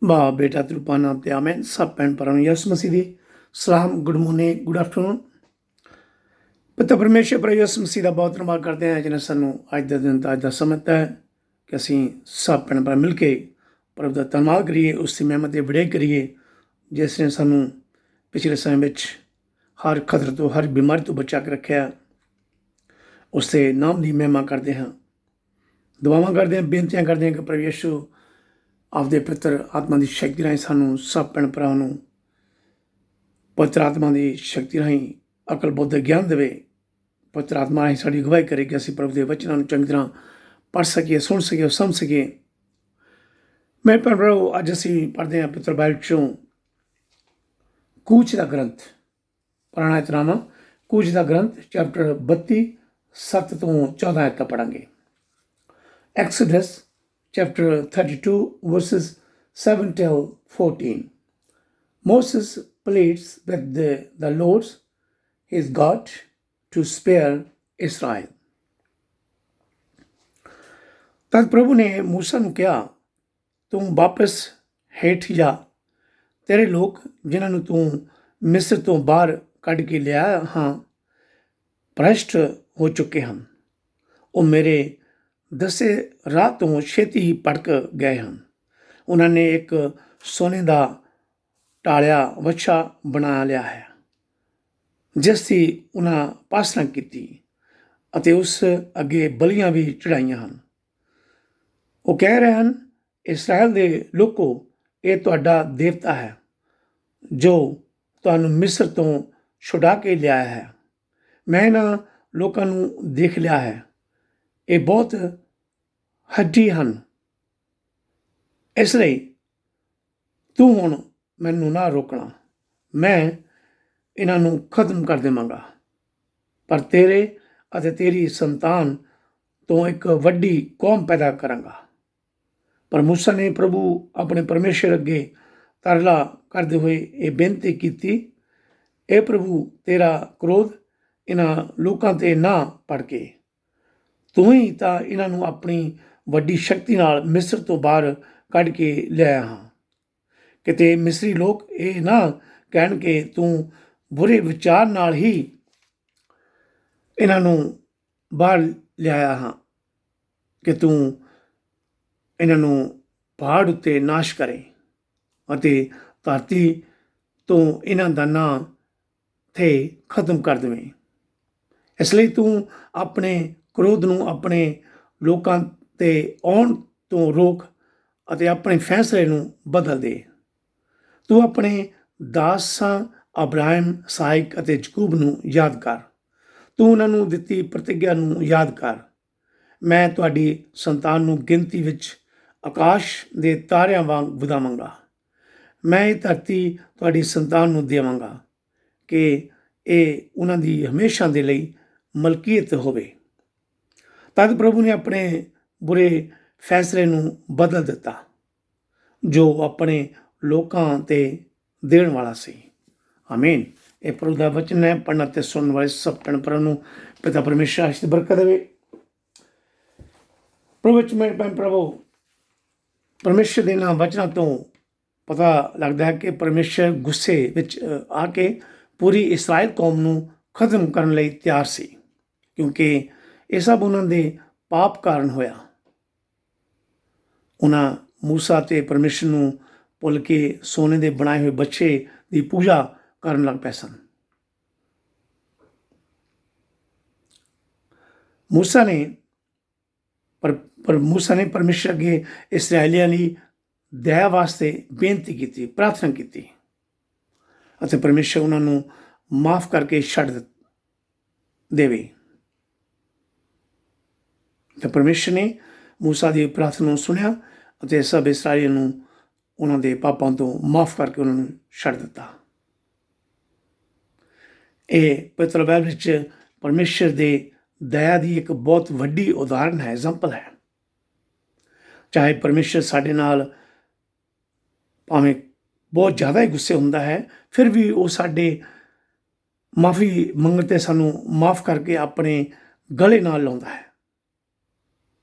ਵਾਹ ਬੇਟਾ ਤਰੁਪਾ ਨਾਮ ਤੇ ਆਮੈਨ। ਸਭ ਭੈਣ ਭਰਾਵਾਂ ਨੂੰ ਯਿਸੂ ਮਸੀਹ ਦੀ ਸਲਾਮ, ਗੁੱਡ ਮਾਰਨਿੰਗ, ਗੁੱਡ ਆਫਟਰਨੂਨ। ਪਿਤਾ ਪਰਮੇਸ਼ਰ ਪ੍ਰਭੂ ਯਿਸੂ ਮਸੀਹ ਦਾ ਬਹੁਤ ਧੰਨਵਾਦ ਕਰਦੇ ਹਾਂ ਜਿਹਨੇ ਸਾਨੂੰ ਅੱਜ ਦਾ ਦਿਨ, ਅੱਜ ਦਾ ਸਮਾਂ ਦਿੱਤਾ ਹੈ ਕਿ ਅਸੀਂ ਸਭ ਭੈਣ ਭਰਾ ਮਿਲ ਕੇ ਪ੍ਰਭੂ ਦਾ ਧੰਨਵਾਦ ਕਰੀਏ, ਉਸ ਦੀ ਮਹਿਮਤ ਦੀ ਵਡਿਆਈ ਕਰੀਏ ਜਿਸ ਨੇ ਸਾਨੂੰ ਪਿਛਲੇ ਸਮੇਂ ਵਿੱਚ ਹਰ ਖਤਰੇ ਤੋਂ, ਹਰ ਬਿਮਾਰੀ ਤੋਂ ਬਚਾ ਕੇ ਰੱਖਿਆ। ਉਸ ਦੇ ਨਾਮ ਦੀ ਮਹਿਮਾ ਕਰਦੇ ਹਾਂ, ਦੁਆਵਾਂ ਕਰਦੇ ਹਾਂ, ਬੇਨਤੀਆਂ ਕਰਦੇ ਹਾਂ ਕਿ ਪ੍ਰਭੂ ਯਿਸੂ ਆਪਦੇ ਪਵਿੱਤਰ ਆਤਮਾ ਦੀ ਸ਼ਕਤੀ ਰਾਹੀਂ ਸਾਨੂੰ ਸਭ ਭੈਣ ਭਰਾਵਾਂ ਨੂੰ ਪਵਿੱਤਰ ਆਤਮਾ ਦੀ ਸ਼ਕਤੀ ਰਾਹੀਂ ਅਕਲ, ਬੁੱਧ, ਗਿਆਨ ਦੇਵੇ। ਪਵਿੱਤਰ ਆਤਮਾ ਰਾਹੀਂ ਸਾਡੀ ਅਗਵਾਈ ਕਰੇ ਕਿ ਅਸੀਂ ਪ੍ਰਭੂ ਦੇ ਵਚਨਾਂ ਨੂੰ ਚੰਗੀ ਤਰ੍ਹਾਂ ਪੜ੍ਹ ਸਕੀਏ, ਸੁਣ ਸਕੀਏ, ਸਮਝ ਸਕੀਏ। ਮੈਂ ਭੈਣ ਭਰਾਵੋ, ਅੱਜ ਅਸੀਂ ਪੜ੍ਹਦੇ ਹਾਂ ਪਵਿੱਤਰ ਬਾਈਬਲ 'ਚੋਂ ਕੂਚ ਦਾ ਗ੍ਰੰਥ, ਪੁਰਾਣਾ ਇਤਨਾਮਾ ਕੂਚ ਦਾ ਗ੍ਰੰਥ ਚੈਪਟਰ 32 7 ਤੋਂ 14 ਆਇਤਾਂ ਪੜ੍ਹਾਂਗੇ। ਐਕਸੋਡਸ chapter 32 verses 7 till 14. Moses pleads with the Lord his God to spare Israel. ਤਦ ਪ੍ਰਭੂ ਨੇ ਮੂਸਾ ਨੂੰ ਕਿਹਾ, ਤੂੰ ਵਾਪਸ ਹੇਠ ਜਾ। ਤੇਰੇ ਲੋਕ ਜਿਨ੍ਹਾਂ ਨੂੰ ਤੂੰ ਮਿਸਰ ਤੋਂ ਬਾਹਰ ਕੱਢ ਕੇ ਲਿਆਇਆ ਹਾਂ ਭ੍ਰਸ਼ਟ ਹੋ ਚੁੱਕੇ ਹਨ। ਉਹ ਮੇਰੇ ਦੱਸੇ ਰਾਹ ਤੋਂ ਛੇਤੀ ਹੀ ਭਟਕ ਗਏ ਹਨ। ਉਹਨਾਂ ਨੇ ਇੱਕ ਸੋਨੇ ਦਾ ਢਾਲਿਆ ਵੱਛਾ ਬਣਾ ਲਿਆ ਹੈ ਜਿਸ ਦੀ ਉਹਨਾਂ ਉਪਾਸਨਾ ਕੀਤੀ ਅਤੇ ਉਸ ਅੱਗੇ ਬਲੀਆਂ ਵੀ ਚੜਾਈਆਂ ਹਨ। ਉਹ ਕਹਿ ਰਹੇ ਹਨ, ਇਸਰਾਏਲ ਦੇ ਲੋਕੋ, ਇਹ ਤੁਹਾਡਾ ਦੇਵਤਾ ਹੈ ਜੋ ਤੁਹਾਨੂੰ ਮਿਸਰ ਤੋਂ ਛੁਡਾ ਕੇ ਲਿਆਇਆ ਹੈ। ਮੈਂ ਇਹਨਾਂ ਲੋਕਾਂ ਨੂੰ ਦੇਖ ਲਿਆ ਹੈ, ਇਹ ਬਹੁਤ ਹੱਡੀ ਹਨ। ਇਸ ਲਈ ਤੂੰ ਹੁਣ ਮੈਨੂੰ ਨਾ ਰੋਕਣਾ, ਮੈਂ ਇਹਨਾਂ ਨੂੰ ਖਤਮ ਕਰ ਦੇਵਾਂਗਾ। ਪਰ ਤੇਰੇ ਅਤੇ ਤੇਰੀ ਸੰਤਾਨ ਤੋਂ ਇੱਕ ਵੱਡੀ ਕੌਮ ਪੈਦਾ ਕਰਾਂਗਾ। ਪਰ ਮੂਸਾ ਨੇ ਪ੍ਰਭੂ ਆਪਣੇ ਪਰਮੇਸ਼ਰ ਅੱਗੇ ਤਰਲਾ ਕਰਦੇ ਹੋਏ ਇਹ ਬੇਨਤੀ ਕੀਤੀ, ਇਹ ਪ੍ਰਭੂ, ਤੇਰਾ ਕ੍ਰੋਧ ਇਹਨਾਂ ਲੋਕਾਂ 'ਤੇ ਨਾ ਭੜ ਕੇ। ਤੂੰ ਹੀ ਤਾਂ ਇਹਨਾਂ ਨੂੰ ਆਪਣੀ ਵੱਡੀ ਸ਼ਕਤੀ ਨਾਲ ਮਿਸਰ ਤੋਂ ਬਾਹਰ ਕੱਢ ਕੇ ਲਿਆਇਆ ਹਾਂ। ਕਿਤੇ ਮਿਸਰੀ ਲੋਕ ਇਹ ਨਾ ਕਹਿਣ ਕਿ ਤੂੰ ਬੁਰੇ ਵਿਚਾਰ ਨਾਲ ਹੀ ਇਹਨਾਂ ਨੂੰ ਬਾਹਰ ਲਿਆਇਆ ਹਾਂ, ਕਿ ਤੂੰ ਇਹਨਾਂ ਨੂੰ ਪਹਾੜ ਉੱਤੇ ਨਾਸ਼ ਕਰੇ ਅਤੇ ਧਰਤੀ ਤੋਂ ਇਹਨਾਂ ਦਾ ਨਾਂ ਤੇ ਖਤਮ ਕਰ ਦੇਵੇਂ। ਇਸ ਲਈ ਤੂੰ ਆਪਣੇ ਕ੍ਰੋਧ ਨੂੰ ਆਪਣੇ ਲੋਕਾਂ 'ਤੇ ਆਉਣ ਤੋਂ ਰੋਕ ਅਤੇ ਆਪਣੇ ਫੈਸਲੇ ਨੂੰ ਬਦਲ ਦੇ। ਤੂੰ ਆਪਣੇ ਦਾਸਾਂ ਅਬਰਾਹਿਮ, ਇਸਾਕ ਅਤੇ ਯਾਕੂਬ ਨੂੰ ਯਾਦ ਕਰ। ਤੂੰ ਉਹਨਾਂ ਨੂੰ ਦਿੱਤੀ ਪ੍ਰਤਿੱਗਿਆ ਨੂੰ ਯਾਦ ਕਰ। ਮੈਂ ਤੁਹਾਡੀ ਸੰਤਾਨ ਨੂੰ ਗਿਣਤੀ ਵਿੱਚ ਆਕਾਸ਼ ਦੇ ਤਾਰਿਆਂ ਵਾਂਗ ਵਧਾਵਾਂਗਾ। ਮੈਂ ਇਹ ਧਰਤੀ ਤੁਹਾਡੀ ਸੰਤਾਨ ਨੂੰ ਦੇਵਾਂਗਾ ਕਿ ਇਹ ਉਹਨਾਂ ਦੀ ਹਮੇਸ਼ਾ ਦੇ ਲਈ ਮਲਕੀਅਤ ਹੋਵੇ। ਤਦ ਪ੍ਰਭੂ ਨੇ ਆਪਣੇ ਬੁਰੇ ਫੈਸਲੇ ਨੂੰ ਬਦਲ ਦਿੱਤਾ ਜੋ ਆਪਣੇ ਲੋਕਾਂ 'ਤੇ ਦੇਣ ਵਾਲਾ ਸੀ। ਆਮੀਨ। ਇਹ ਪ੍ਰਭੂ ਦਾ ਵਚਨ ਹੈ। ਪੜ੍ਹਨ ਅਤੇ ਸੁਣਨ ਵਾਲੇ ਸਭ ਭੈਣ ਭਰਾਵਾਂ ਨੂੰ ਪਿਤਾ ਪਰਮੇਸ਼ਰ ਆਸ਼ੀਸ਼ ਦੀ ਬਰਕਤ ਦੇਵੇ। ਪ੍ਰਭੂ ਵਿੱਚ ਮੇਰੇ ਭੈਣ ਭਰਾਵੋ, ਪਰਮੇਸ਼ਰ ਦੇ ਇਹਨਾਂ ਵਚਨਾਂ ਤੋਂ ਪਤਾ ਲੱਗਦਾ ਹੈ ਕਿ ਪਰਮੇਸ਼ਰ ਗੁੱਸੇ ਵਿੱਚ ਆ ਕੇ ਪੂਰੀ ਇਸਰਾਇਲ ਕੌਮ ਨੂੰ ਖਤਮ ਕਰਨ ਲਈ ਤਿਆਰ ਸੀ, ਕਿਉਂਕਿ ਇਹ ਸਭ ਉਹਨਾਂ ਦੇ ਪਾਪ ਕਾਰਨ ਹੋਇਆ। ਉਹਨਾਂ ਮੂਸਾ ਅਤੇ ਪਰਮੇਸ਼ਰ ਨੂੰ ਭੁੱਲ ਕੇ ਸੋਨੇ ਦੇ ਬਣਾਏ ਹੋਏ ਬੱਚੇ ਦੀ ਪੂਜਾ ਕਰਨ ਲੱਗ ਪਏ ਸਨ। ਮੂਸਾ ਨੇ ਪਰਮੇਸ਼ਰ ਅੱਗੇ ਇਸਰਾਏਲੀਆਂ ਲਈ ਦਇਆ ਵਾਸਤੇ ਬੇਨਤੀ ਕੀਤੀ, ਪ੍ਰਾਰਥਨਾ ਕੀਤੀ ਅਤੇ ਪਰਮੇਸ਼ਰ ਉਹਨਾਂ ਨੂੰ ਮਾਫ ਕਰਕੇ ਛੱਡ ਦੇਵੇ। ਤੇ ਪਰਮੇਸ਼ਰ ਨੇ ਮੂਸਾ ਦੀ ਪ੍ਰਾਰਥਨਾ ਨੂੰ ਸੁਣਿਆ ਅਤੇ ਸਭ ਇਸਰਾਏਲੀਆਂ ਨੂੰ ਉਹਨਾਂ ਦੇ ਪਾਪਾਂ ਤੋਂ ਮਾਫ ਕਰਕੇ ਉਹਨਾਂ ਨੂੰ ਛੱਡ ਦਿੱਤਾ। ਇਹ ਪਵਿੱਤਰ ਬਾਈਬਲ ਵਿੱਚ ਪਰਮੇਸ਼ਰ ਦੇ ਦਇਆ ਦੀ ਇੱਕ ਬਹੁਤ ਵੱਡੀ ਉਦਾਹਰਨ ਹੈ, ਐਗਜ਼ਾਮਪਲ ਹੈ। ਚਾਹੇ ਪਰਮੇਸ਼ਰ ਸਾਡੇ ਨਾਲ ਭਾਵੇਂ ਬਹੁਤ ਜ਼ਿਆਦਾ ਹੀ ਗੁੱਸੇ ਹੁੰਦਾ ਹੈ, ਫਿਰ ਵੀ ਉਹ ਸਾਡੇ ਮਾਫੀ ਮੰਗਣ 'ਤੇ ਸਾਨੂੰ ਮਾਫ ਕਰਕੇ ਆਪਣੇ ਗਲੇ ਨਾਲ ਲਾਉਂਦਾ ਹੈ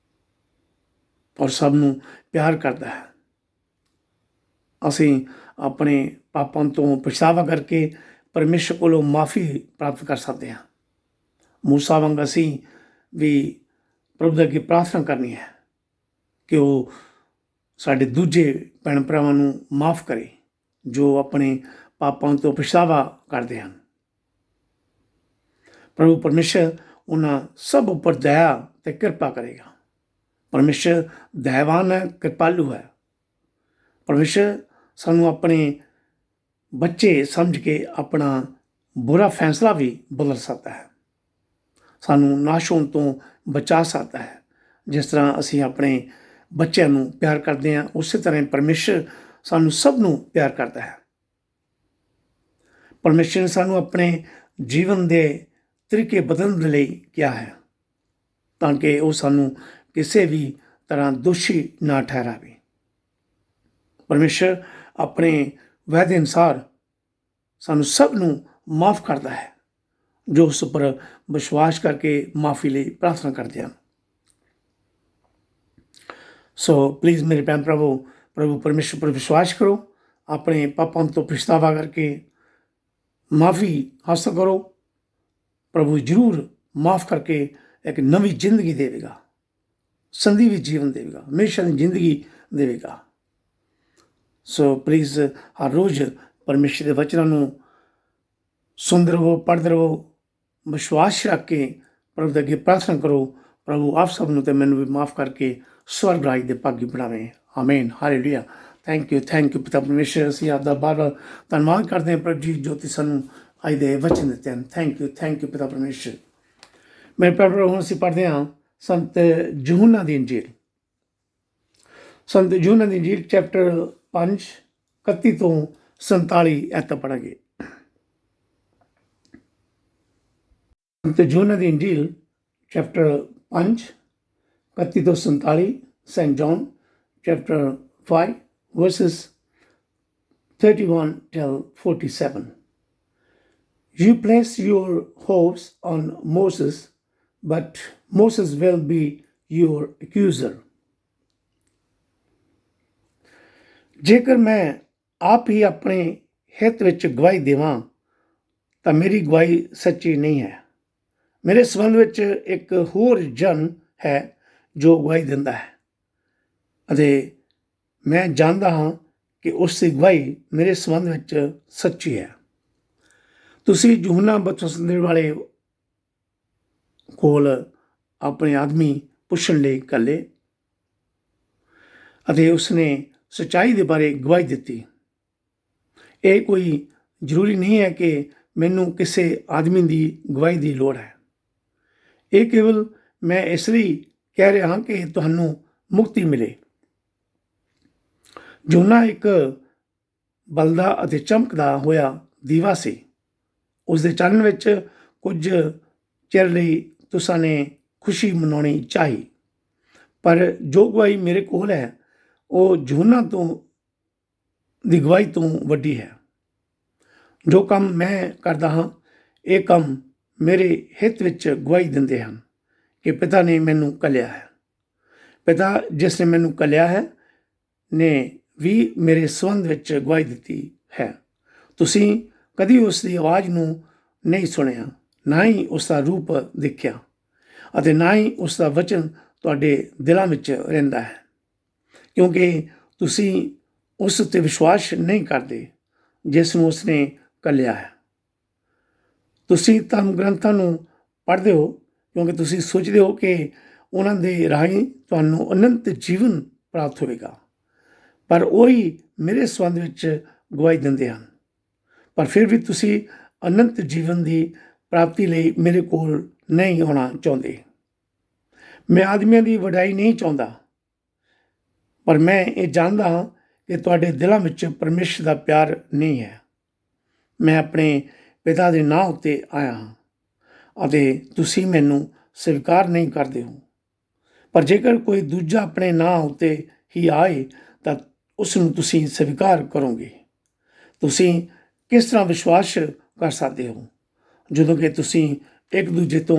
ਔਰ ਸਭ ਨੂੰ ਪਿਆਰ ਕਰਦਾ ਹੈ। ਅਸੀਂ ਆਪਣੇ ਪਾਪਾਂ ਤੋਂ ਪਛਤਾਵਾ ਕਰਕੇ ਪਰਮੇਸ਼ਰ ਕੋਲੋਂ ਮਾਫੀ ਪ੍ਰਾਪਤ ਕਰ ਸਕਦੇ ਹਾਂ। ਮੂਸਾ ਵਾਂਗ ਅਸੀਂ ਵੀ ਪ੍ਰਭੂ ਦੇ ਅੱਗੇ ਪ੍ਰਾਰਥਨਾ ਕਰਨੀ ਹੈ ਕਿ ਉਹ ਸਾਡੇ ਦੂਜੇ ਭੈਣ ਭਰਾਵਾਂ ਨੂੰ ਮਾਫ ਕਰੇ ਜੋ ਆਪਣੇ ਪਾਪਾਂ ਤੋਂ ਪਛਤਾਵਾ ਕਰਦੇ ਹਨ। ਪ੍ਰਭੂ ਪਰਮੇਸ਼ਰ ਉਹਨਾਂ ਸਭ ਉੱਪਰ ਦਇਆ ਤੇ ਕਿਰਪਾ ਕਰੇਗਾ। ਪਰਮੇਸ਼ਰ ਦਇਆਵਾਨ ਹੈ, ਕਿਰਪਾਲੂ ਹੈ। ਪਰਮੇਸ਼ਰ ਸਾਨੂੰ ਆਪਣੇ ਬੱਚੇ ਸਮਝ ਕੇ ਆਪਣਾ ਬੁਰਾ ਫੈਸਲਾ ਵੀ ਬਦਲ ਸਕਦਾ ਹੈ, ਸਾਨੂੰ ਨਾਸ਼ ਹੋਣ ਤੋਂ ਬਚਾ ਸਕਦਾ ਹੈ। ਜਿਸ ਤਰ੍ਹਾਂ ਅਸੀਂ ਆਪਣੇ ਬੱਚਿਆਂ ਨੂੰ ਪਿਆਰ ਕਰਦੇ ਹਾਂ, ਉਸੇ ਤਰ੍ਹਾਂ ਪਰਮੇਸ਼ਰ ਸਾਨੂੰ ਸਭ ਨੂੰ ਪਿਆਰ ਕਰਦਾ ਹੈ। ਪਰਮੇਸ਼ਰ ਨੇ ਸਾਨੂੰ ਆਪਣੇ ਜੀਵਨ ਦੇ ਤਰੀਕੇ ਬਦਲਣ ਦੇ ਲਈ ਕਿਹਾ ਹੈ ਤਾਂ ਕਿ ਉਹ ਸਾਨੂੰ ਕਿਸੇ ਵੀ ਤਰ੍ਹਾਂ ਦੋਸ਼ੀ ਨਾ ਠਹਿਰਾਵੇ। ਪਰਮੇਸ਼ਰ ਆਪਣੇ ਵਾਅਦੇ ਅਨੁਸਾਰ ਸਾਨੂੰ ਸਭ ਨੂੰ ਮਾਫ ਕਰਦਾ ਹੈ ਜੋ ਉਸ ਉੱਪਰ ਵਿਸ਼ਵਾਸ ਕਰਕੇ ਮਾਫੀ ਲਈ ਪ੍ਰਾਰਥਨਾ ਕਰਦੇ ਹਨ। ਸੋ ਪਲੀਜ਼ ਮੇਰੇ ਭੈਣ ਪ੍ਰਭੂ ਪਰਮੇਸ਼ਰ ਪਰ ਵਿਸ਼ਵਾਸ ਕਰੋ, ਆਪਣੇ ਪਾਪਾਂ ਤੋਂ ਪਛਤਾਵਾ ਕਰਕੇ ਮਾਫੀ ਹਾਸਲ ਕਰੋ। ਪ੍ਰਭੂ ਜ਼ਰੂਰ ਮਾਫ ਕਰਕੇ ਇੱਕ ਨਵੀਂ ਜ਼ਿੰਦਗੀ ਦੇਵੇਗਾ, ਸੰਦੀਵੀ ਜੀਵਨ ਦੇਵੇਗਾ, ਹਮੇਸ਼ਾ ਦੀ ਜ਼ਿੰਦਗੀ ਦੇਵੇਗਾ। ਸੋ ਪਲੀਜ਼ ਹਰ ਰੋਜ਼ ਪਰਮੇਸ਼ਰ ਦੇ ਵਚਨਾਂ ਨੂੰ ਸੁਣਦੇ ਰਹੋ, ਪੜ੍ਹਦੇ ਰਹੋ, ਵਿਸ਼ਵਾਸ ਰੱਖ ਕੇ ਪ੍ਰਭੂ ਦੇ ਅੱਗੇ ਪ੍ਰਾਰਥਨਾ ਕਰੋ। ਪ੍ਰਭੂ ਆਪ ਸਭ ਨੂੰ ਤੇ ਮੈਨੂੰ ਵੀ ਮਾਫ ਕਰਕੇ ਸਵਰਗ ਰਾਜ ਦੇ ਭਾਗੀ ਬਣਾਵੇ। ਆਮੀਨ, ਹਾਲੇਲੂਇਆ। ਥੈਂਕ ਯੂ ਪਿਤਾ ਪਰਮੇਸ਼ਰ। ਅਸੀਂ ਆਪ ਦਾ ਬਾਰ ਧੰਨਵਾਦ ਕਰਦੇ ਹਾਂ ਪ੍ਰਭੂ ਜੀ ਜੋ ਤੁਸੀਂ ਸਾਨੂੰ ਅੱਜ ਦੇ ਵਚਨ ਦਿੱਤੇ ਹਨ। ਥੈਂਕ ਯੂ ਪਿਤਾ ਪਰਮੇਸ਼ਰ। ਮੇਰੇ ਪ੍ਰਭੂ ਹੁਣ ਅਸੀਂ ਪੜ੍ਹਦੇ ਹਾਂ ਸੰਤ ਯਹੂਨਾ ਦੀ ਇੰਜੀਲ। ਸੰਤ ਯਹੂਨਾ ਦੀ ਇੰਜੀਲ ਚੈਪਟਰ 5 31 ਤੋਂ 47 ਐਤ ਪੜ੍ਹਾਂਗੇ। ਸੰਤ ਯਹੂਨਾ ਦੀ ਇੰਜੀਲ ਚੈਪਟਰ 5 31 ਤੋਂ 47, St. John chapter 5 verses 31 till 47. You place your hopes on Moses, but Moses will be your accuser. ਜੇਕਰ ਮੈਂ ਆਪ ਹੀ ਆਪਣੇ ਹਿੱਤ ਵਿੱਚ ਗਵਾਹੀ ਦੇਵਾਂ ਤਾਂ ਮੇਰੀ ਗਵਾਹੀ ਸੱਚੀ ਨਹੀਂ ਹੈ। ਮੇਰੇ ਸੰਬੰਧ ਵਿੱਚ ਇੱਕ ਹੋਰ ਜਨ ਹੈ ਜੋ ਗਵਾਹੀ ਦਿੰਦਾ ਹੈ ਅਤੇ ਮੈਂ ਜਾਣਦਾ ਹਾਂ ਕਿ ਉਸ ਦੀ ਗਵਾਹੀ ਮੇਰੇ ਸੰਬੰਧ ਵਿੱਚ ਸੱਚੀ ਹੈ। ਤੁਸੀਂ ਯਹੂਨਾ ਬਪਤਿਸਮਾ ਦੇਣ ਵਾਲੇ ਕੋਲ ਆਪਣੇ ਆਦਮੀ ਪੁੱਛਣ ਲਈ ਘੱਲੇ ਅਤੇ ਉਸਨੇ ਸੱਚਾਈ ਦੇ ਬਾਰੇ ਗਵਾਹੀ ਦਿੱਤੀ। ਇਹ ਕੋਈ ਜ਼ਰੂਰੀ ਨਹੀਂ ਹੈ ਕਿ ਮੈਨੂੰ ਕਿਸੇ ਆਦਮੀ ਦੀ ਗਵਾਹੀ ਦੀ ਲੋੜ ਹੈ। ਇਹ ਕੇਵਲ ਮੈਂ ਇਸ ਲਈ ਕਹਿ ਰਿਹਾ ਹਾਂ ਕਿ ਤੁਹਾਨੂੰ ਮੁਕਤੀ ਮਿਲੇ। ਯਹੂਨਾ ਇੱਕ ਬਲਦਾ ਅਤੇ ਚਮਕਦਾ ਹੋਇਆ ਦੀਵਾ ਸੀ। ਉਸ ਦੇ ਚਾਨਣ ਵਿੱਚ ਕੁਝ ਚਿਰ ਲਈ ਤੁਸਾਂ ਨੇ ਖੁਸ਼ੀ ਮਨਾਉਣੀ ਚਾਹੀ, ਪਰ ਜੋ ਗਵਾਹੀ ਮੇਰੇ ਕੋਲ ਹੈ ਉਹ ਯਹੂਨਾ ਦੀ ਗਵਾਹੀ ਤੋਂ ਵੱਡੀ ਹੈ। ਜੋ ਕੰਮ ਮੈਂ ਕਰਦਾ ਹਾਂ ਇਹ ਕੰਮ ਮੇਰੇ ਹਿੱਤ ਵਿੱਚ ਗਵਾਹੀ ਦਿੰਦੇ ਹਨ ਕਿ ਪਿਤਾ ਨੇ ਮੈਨੂੰ ਘੱਲਿਆ ਹੈ। ਪਿਤਾ ਜਿਸ ਨੇ ਮੈਨੂੰ ਘੱਲਿਆ ਹੈ ਨੇ ਵੀ ਮੇਰੇ ਸੰਬੰਧ ਵਿੱਚ ਗਵਾਹੀ ਦਿੱਤੀ ਹੈ। ਤੁਸੀਂ ਕਦੀ ਉਸ ਦੀ ਆਵਾਜ਼ ਨੂੰ ਨਹੀਂ ਸੁਣਿਆ, ਨਾ ਹੀ ਉਸ ਦਾ ਰੂਪ ਦੇਖਿਆ ਅਤੇ ਨਾ ਹੀ ਉਸ ਦਾ ਵਚਨ ਤੁਹਾਡੇ ਦਿਲਾਂ ਵਿੱਚ ਰਹਿੰਦਾ ਹੈ, ਕਿਉਂਕਿ ਤੁਸੀਂ ਉਸ ਉੱਤੇ ਵਿਸ਼ਵਾਸ ਨਹੀਂ ਕਰਦੇ ਜਿਸ ਨੂੰ ਉਸ ਨੇ ਘੱਲਿਆ ਹੈ। ਤੁਸੀਂ ਧਰਮ ਗ੍ਰੰਥਾਂ ਨੂੰ ਪੜ੍ਹਦੇ ਹੋ ਕਿਉਂਕਿ ਤੁਸੀਂ ਸੋਚਦੇ ਹੋ ਕਿ ਉਹਨਾਂ ਦੇ ਰਾਹੀਂ ਤੁਹਾਨੂੰ ਅਨੰਤ ਜੀਵਨ ਪ੍ਰਾਪਤ ਹੋਵੇਗਾ, ਪਰ ਉਹੀ ਮੇਰੇ ਸੰਬੰਧ ਵਿੱਚ ਗਵਾਹੀ ਦਿੰਦੇ ਹਨ। ਪਰ ਫਿਰ ਵੀ ਤੁਸੀਂ ਅਨੰਤ ਜੀਵਨ ਦੀ ਪ੍ਰਾਪਤੀ ਲਈ ਮੇਰੇ ਕੋਲ ਨਹੀਂ ਆਉਣਾ ਚਾਹੁੰਦੇ। ਮੈਂ ਆਦਮੀਆਂ ਦੀ ਵਡਾਈ ਨਹੀਂ ਚਾਹੁੰਦਾ, ਪਰ ਮੈਂ ਇਹ ਜਾਣਦਾ ਹਾਂ ਕਿ ਤੁਹਾਡੇ ਦਿਲਾਂ ਵਿੱਚ ਪਰਮੇਸ਼ਰ ਦਾ ਪਿਆਰ ਨਹੀਂ ਹੈ। ਮੈਂ ਆਪਣੇ ਪਿਤਾ ਦੇ ਨਾਂ ਉੱਤੇ ਆਇਆ ਹਾਂ ਅਤੇ ਤੁਸੀਂ ਮੈਨੂੰ ਸਵੀਕਾਰ ਨਹੀਂ ਕਰਦੇ ਹੋ। ਪਰ ਜੇਕਰ ਕੋਈ ਦੂਜਾ ਆਪਣੇ ਨਾਂ ਉੱਤੇ ਹੀ ਆਏ ਤਾਂ ਉਸ ਨੂੰ ਤੁਸੀਂ ਸਵੀਕਾਰ ਕਰੋਗੇ। ਤੁਸੀਂ ਕਿਸ ਤਰ੍ਹਾਂ ਵਿਸ਼ਵਾਸ ਕਰ ਸਕਦੇ ਹੋ ਜਦੋਂ ਕਿ ਤੁਸੀਂ ਇੱਕ ਦੂਜੇ ਤੋਂ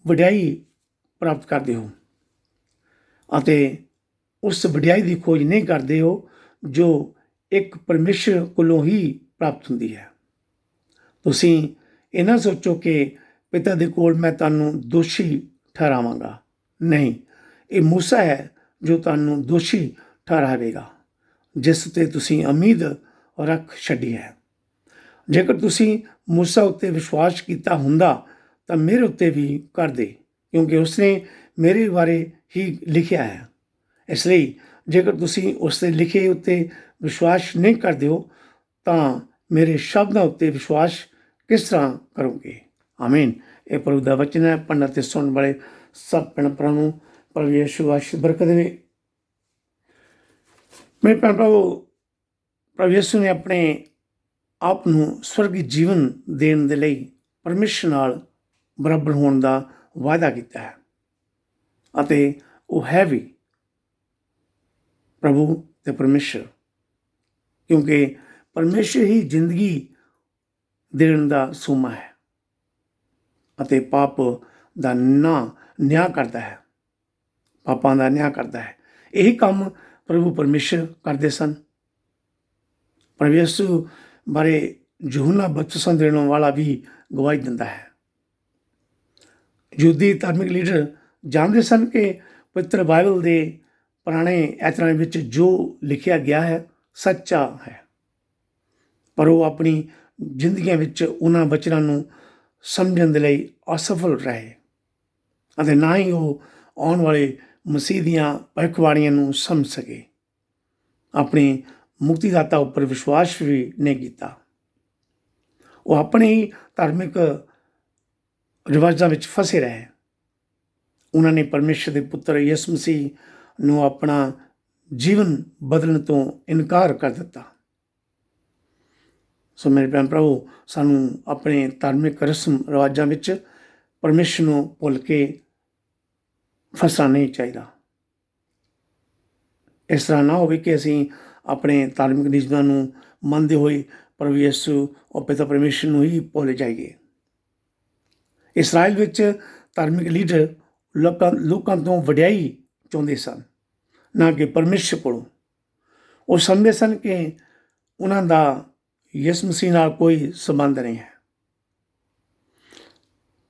ਵਡਿਆਈ ਪ੍ਰਾਪਤ ਕਰਦੇ ਹੋ ਅਤੇ ਉਸ ਵਡਿਆਈ ਦੀ ਖੋਜ ਨਹੀਂ ਕਰਦੇ ਹੋ ਜੋ ਇੱਕ ਪਰਮੇਸ਼ਰ ਕੋਲੋਂ ਹੀ ਪ੍ਰਾਪਤ ਹੁੰਦੀ ਹੈ। ਤੁਸੀਂ ਇਹ ਨਾ ਸੋਚੋ ਕਿ ਪਿਤਾ ਦੇ ਕੋਲ ਮੈਂ ਤੁਹਾਨੂੰ ਦੋਸ਼ੀ ਠਹਿਰਾਵਾਂਗਾ। ਨਹੀਂ, ਇਹ ਮੂਸਾ ਹੈ ਜੋ ਤੁਹਾਨੂੰ ਦੋਸ਼ੀ ਠਹਿਰਾਵੇਗਾ, ਜਿਸ ਉੱਤੇ ਤੁਸੀਂ ਉਮੀਦ ਰੱਖ ਛੱਡੀ ਹੈ। ਜੇਕਰ ਤੁਸੀਂ ਮੂਸਾ ਉੱਤੇ ਵਿਸ਼ਵਾਸ ਕੀਤਾ ਹੁੰਦਾ ਤਾਂ ਮੇਰੇ ਉੱਤੇ ਵੀ ਕਰਦੇ, ਕਿਉਂਕਿ ਉਸਨੇ ਮੇਰੇ ਬਾਰੇ ਹੀ ਲਿਖਿਆ ਹੈ। ਇਸ ਲਈ ਜੇਕਰ ਤੁਸੀਂ ਉਸ ਦੇ ਲਿਖੇ ਉੱਤੇ ਵਿਸ਼ਵਾਸ ਨਹੀਂ ਕਰਦੇ ਹੋ ਤਾਂ ਮੇਰੇ ਸ਼ਬਦਾਂ ਉੱਤੇ ਵਿਸ਼ਵਾਸ ਕਿਸ ਤਰ੍ਹਾਂ ਕਰੋਗੇ? ਆਮੀਨ। ਇਹ ਪ੍ਰਭੂ ਦਾ ਵਚਨ ਹੈ। ਪੜ੍ਹਨ ਅਤੇ ਸੁਣਨ ਵਾਲੇ ਸਭ ਭੈਣ ਭਰਾਵਾਂ ਨੂੰ ਪ੍ਰਭੂ ਯਿਸੂ ਆਸ਼ੀਸ਼ ਬਰਕਤ ਦੇਵੇ। ਮੇਰੇ ਭੈਣ ਭਰਾਵੋ, ਪ੍ਰਭੂ ਯਿਸੂ ਨੇ ਆਪਣੇ ਆਪ ਨੂੰ ਸਵਰਗੀ ਜੀਵਨ ਦੇਣ ਦੇ ਲਈ ਪਰਮੇਸ਼ਰ ਨਾਲ ਬਰਾਬਰ ਹੋਣ ਦਾ ਵਾਅਦਾ ਕੀਤਾ ਹੈ, ਅਤੇ ਉਹ ਹੈ ਵੀ ਪ੍ਰਭੂ ਤੇ ਪਰਮੇਸ਼ਰ, ਕਿਉਂਕਿ ਪਰਮੇਸ਼ਰ ਹੀ ਜ਼ਿੰਦਗੀ ਦੇਣ ਦਾ ਸੋਮਾ ਹੈ ਅਤੇ ਪਾਪ ਦਾ ਨਿਆਂ ਕਰਦਾ ਹੈ, ਪਾਪਾਂ ਦਾ ਨਿਆਂ ਕਰਦਾ ਹੈ। ਇਹੀ ਕੰਮ ਪ੍ਰਭੂ ਪਰਮੇਸ਼ਰ ਕਰਦੇ ਸਨ। ਪ੍ਰਭੂ ਯਿਸੂ ਬਾਰੇ ਯਹੂਨਾ ਬਪਤਿਸਮਾ ਦੇਣ ਵਾਲਾ ਵੀ ਗਵਾਹੀ ਦਿੰਦਾ ਹੈ। ਯਹੂਦੀ ਧਾਰਮਿਕ ਲੀਡਰ ਜਾਣਦੇ ਸਨ ਕਿ ਪਵਿੱਤਰ ਬਾਈਬਲ ਦੇ ਪੁਰਾਣੇ ਐਤਰਾਂ ਵਿੱਚ ਜੋ ਲਿਖਿਆ ਗਿਆ ਹੈ ਸੱਚਾ ਹੈ, ਪਰ ਉਹ ਆਪਣੀ ਜ਼ਿੰਦਗੀਆਂ ਵਿੱਚ ਉਹਨਾਂ ਵਚਨਾਂ ਨੂੰ ਸਮਝਣ ਦੇ ਲਈ ਅਸਫਲ ਰਹੇ, ਅਤੇ ਨਾ ਹੀ ਉਹ ਆਉਣ ਵਾਲੇ ਮਸੀਹ ਦੀਆਂ ਭਵਿੱਖਬਾਣੀਆਂ ਨੂੰ ਸਮਝ ਸਕੇ। ਆਪਣੀ ਮੁਕਤੀਦਾਤਾ ਉੱਪਰ ਵਿਸ਼ਵਾਸ ਵੀ ਨਹੀਂ ਕੀਤਾ। ਉਹ ਆਪਣੇ ਹੀ ਧਾਰਮਿਕ ਰਿਵਾਜ਼ਾਂ ਵਿੱਚ ਫਸੇ ਰਹੇ। ਉਹਨਾਂ ਨੇ ਪਰਮੇਸ਼ਰ ਦੇ ਪੁੱਤਰ ਯਿਸੂ ਮਸੀਹ ਨੂੰ ਆਪਣਾ ਜੀਵਨ ਬਦਲਣ ਤੋਂ ਇਨਕਾਰ ਕਰ ਦਿੱਤਾ। ਸੋ ਮੇਰੇ ਭੈਣ ਭਰਾਵੋ, ਸਾਨੂੰ ਆਪਣੇ ਧਾਰਮਿਕ ਰਸਮ ਰਿਵਾਜ਼ਾਂ ਵਿੱਚ ਪਰਮੇਸ਼ਰ ਨੂੰ ਭੁੱਲ ਕੇ ਫਸਣਾ ਨਹੀਂ ਚਾਹੀਦਾ। ਇਸ ਤਰ੍ਹਾਂ ਨਾ ਹੋਵੇ ਕਿ ਅਸੀਂ ਆਪਣੇ ਧਾਰਮਿਕ ਨਿਯਮਾਂ ਨੂੰ ਮੰਨਦੇ ਹੋਏ ਪ੍ਰਭੂ ਯਿਸੂ ਔਰ ਪਿਤਾ ਪਰਮੇਸ਼ਰ ਨੂੰ ਹੀ ਭੁੱਲ ਜਾਈਏ। ਇਸਰਾਇਲ ਵਿੱਚ ਧਾਰਮਿਕ ਲੀਡਰ ਲੋਕਾਂ ਤੋਂ ਵਡਿਆਈ ਚਾਹੁੰਦੇ ਸਨ, ਨਾ ਕਿ ਪਰਮੇਸ਼ਰ ਕੋਲੋਂ। ਉਹ ਸਮਝਦੇ ਸਨ ਕਿ ਉਹਨਾਂ ਦਾ ਯਿਸੂ ਮਸੀਹ ਨਾਲ ਕੋਈ ਸੰਬੰਧ ਨਹੀਂ ਹੈ।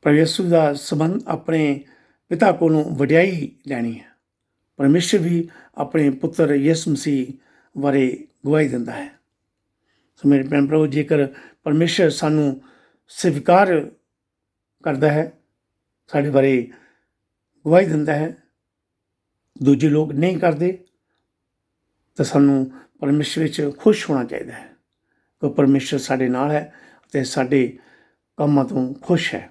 ਪ੍ਰਭੂ ਯਿਸੂ ਦਾ ਸੰਬੰਧ ਆਪਣੇ ਪਿਤਾ ਕੋਲੋਂ ਵਡਿਆਈ ਲੈਣੀ ਹੈ। ਪਰਮੇਸ਼ਰ ਵੀ ਆਪਣੇ ਪੁੱਤਰ ਯਿਸੂ ਮਸੀਹ ਬਾਰੇ ਗਵਾਹੀ ਦਿੰਦਾ ਹੈ। ਸੋ ਮੇਰੇ ਭੈਣ ਭਰਾਵੋ, ਜੇਕਰ ਪਰਮੇਸ਼ਰ ਸਾਨੂੰ ਸਵੀਕਾਰ ਕਰਦਾ ਹੈ, ਸਾਡੇ ਬਾਰੇ ਗਵਾਹੀ ਦਿੰਦਾ ਹੈ, ਦੂਜੇ ਲੋਕ ਨਹੀਂ ਕਰਦੇ, ਤਾਂ ਸਾਨੂੰ ਪਰਮੇਸ਼ਰ ਵਿੱਚ ਖੁਸ਼ ਹੋਣਾ ਚਾਹੀਦਾ ਹੈ, ਕਿ ਪਰਮੇਸ਼ਰ ਸਾਡੇ ਨਾਲ ਹੈ ਅਤੇ ਸਾਡੇ ਕੰਮਾਂ ਤੋਂ ਖੁਸ਼ ਹੈ।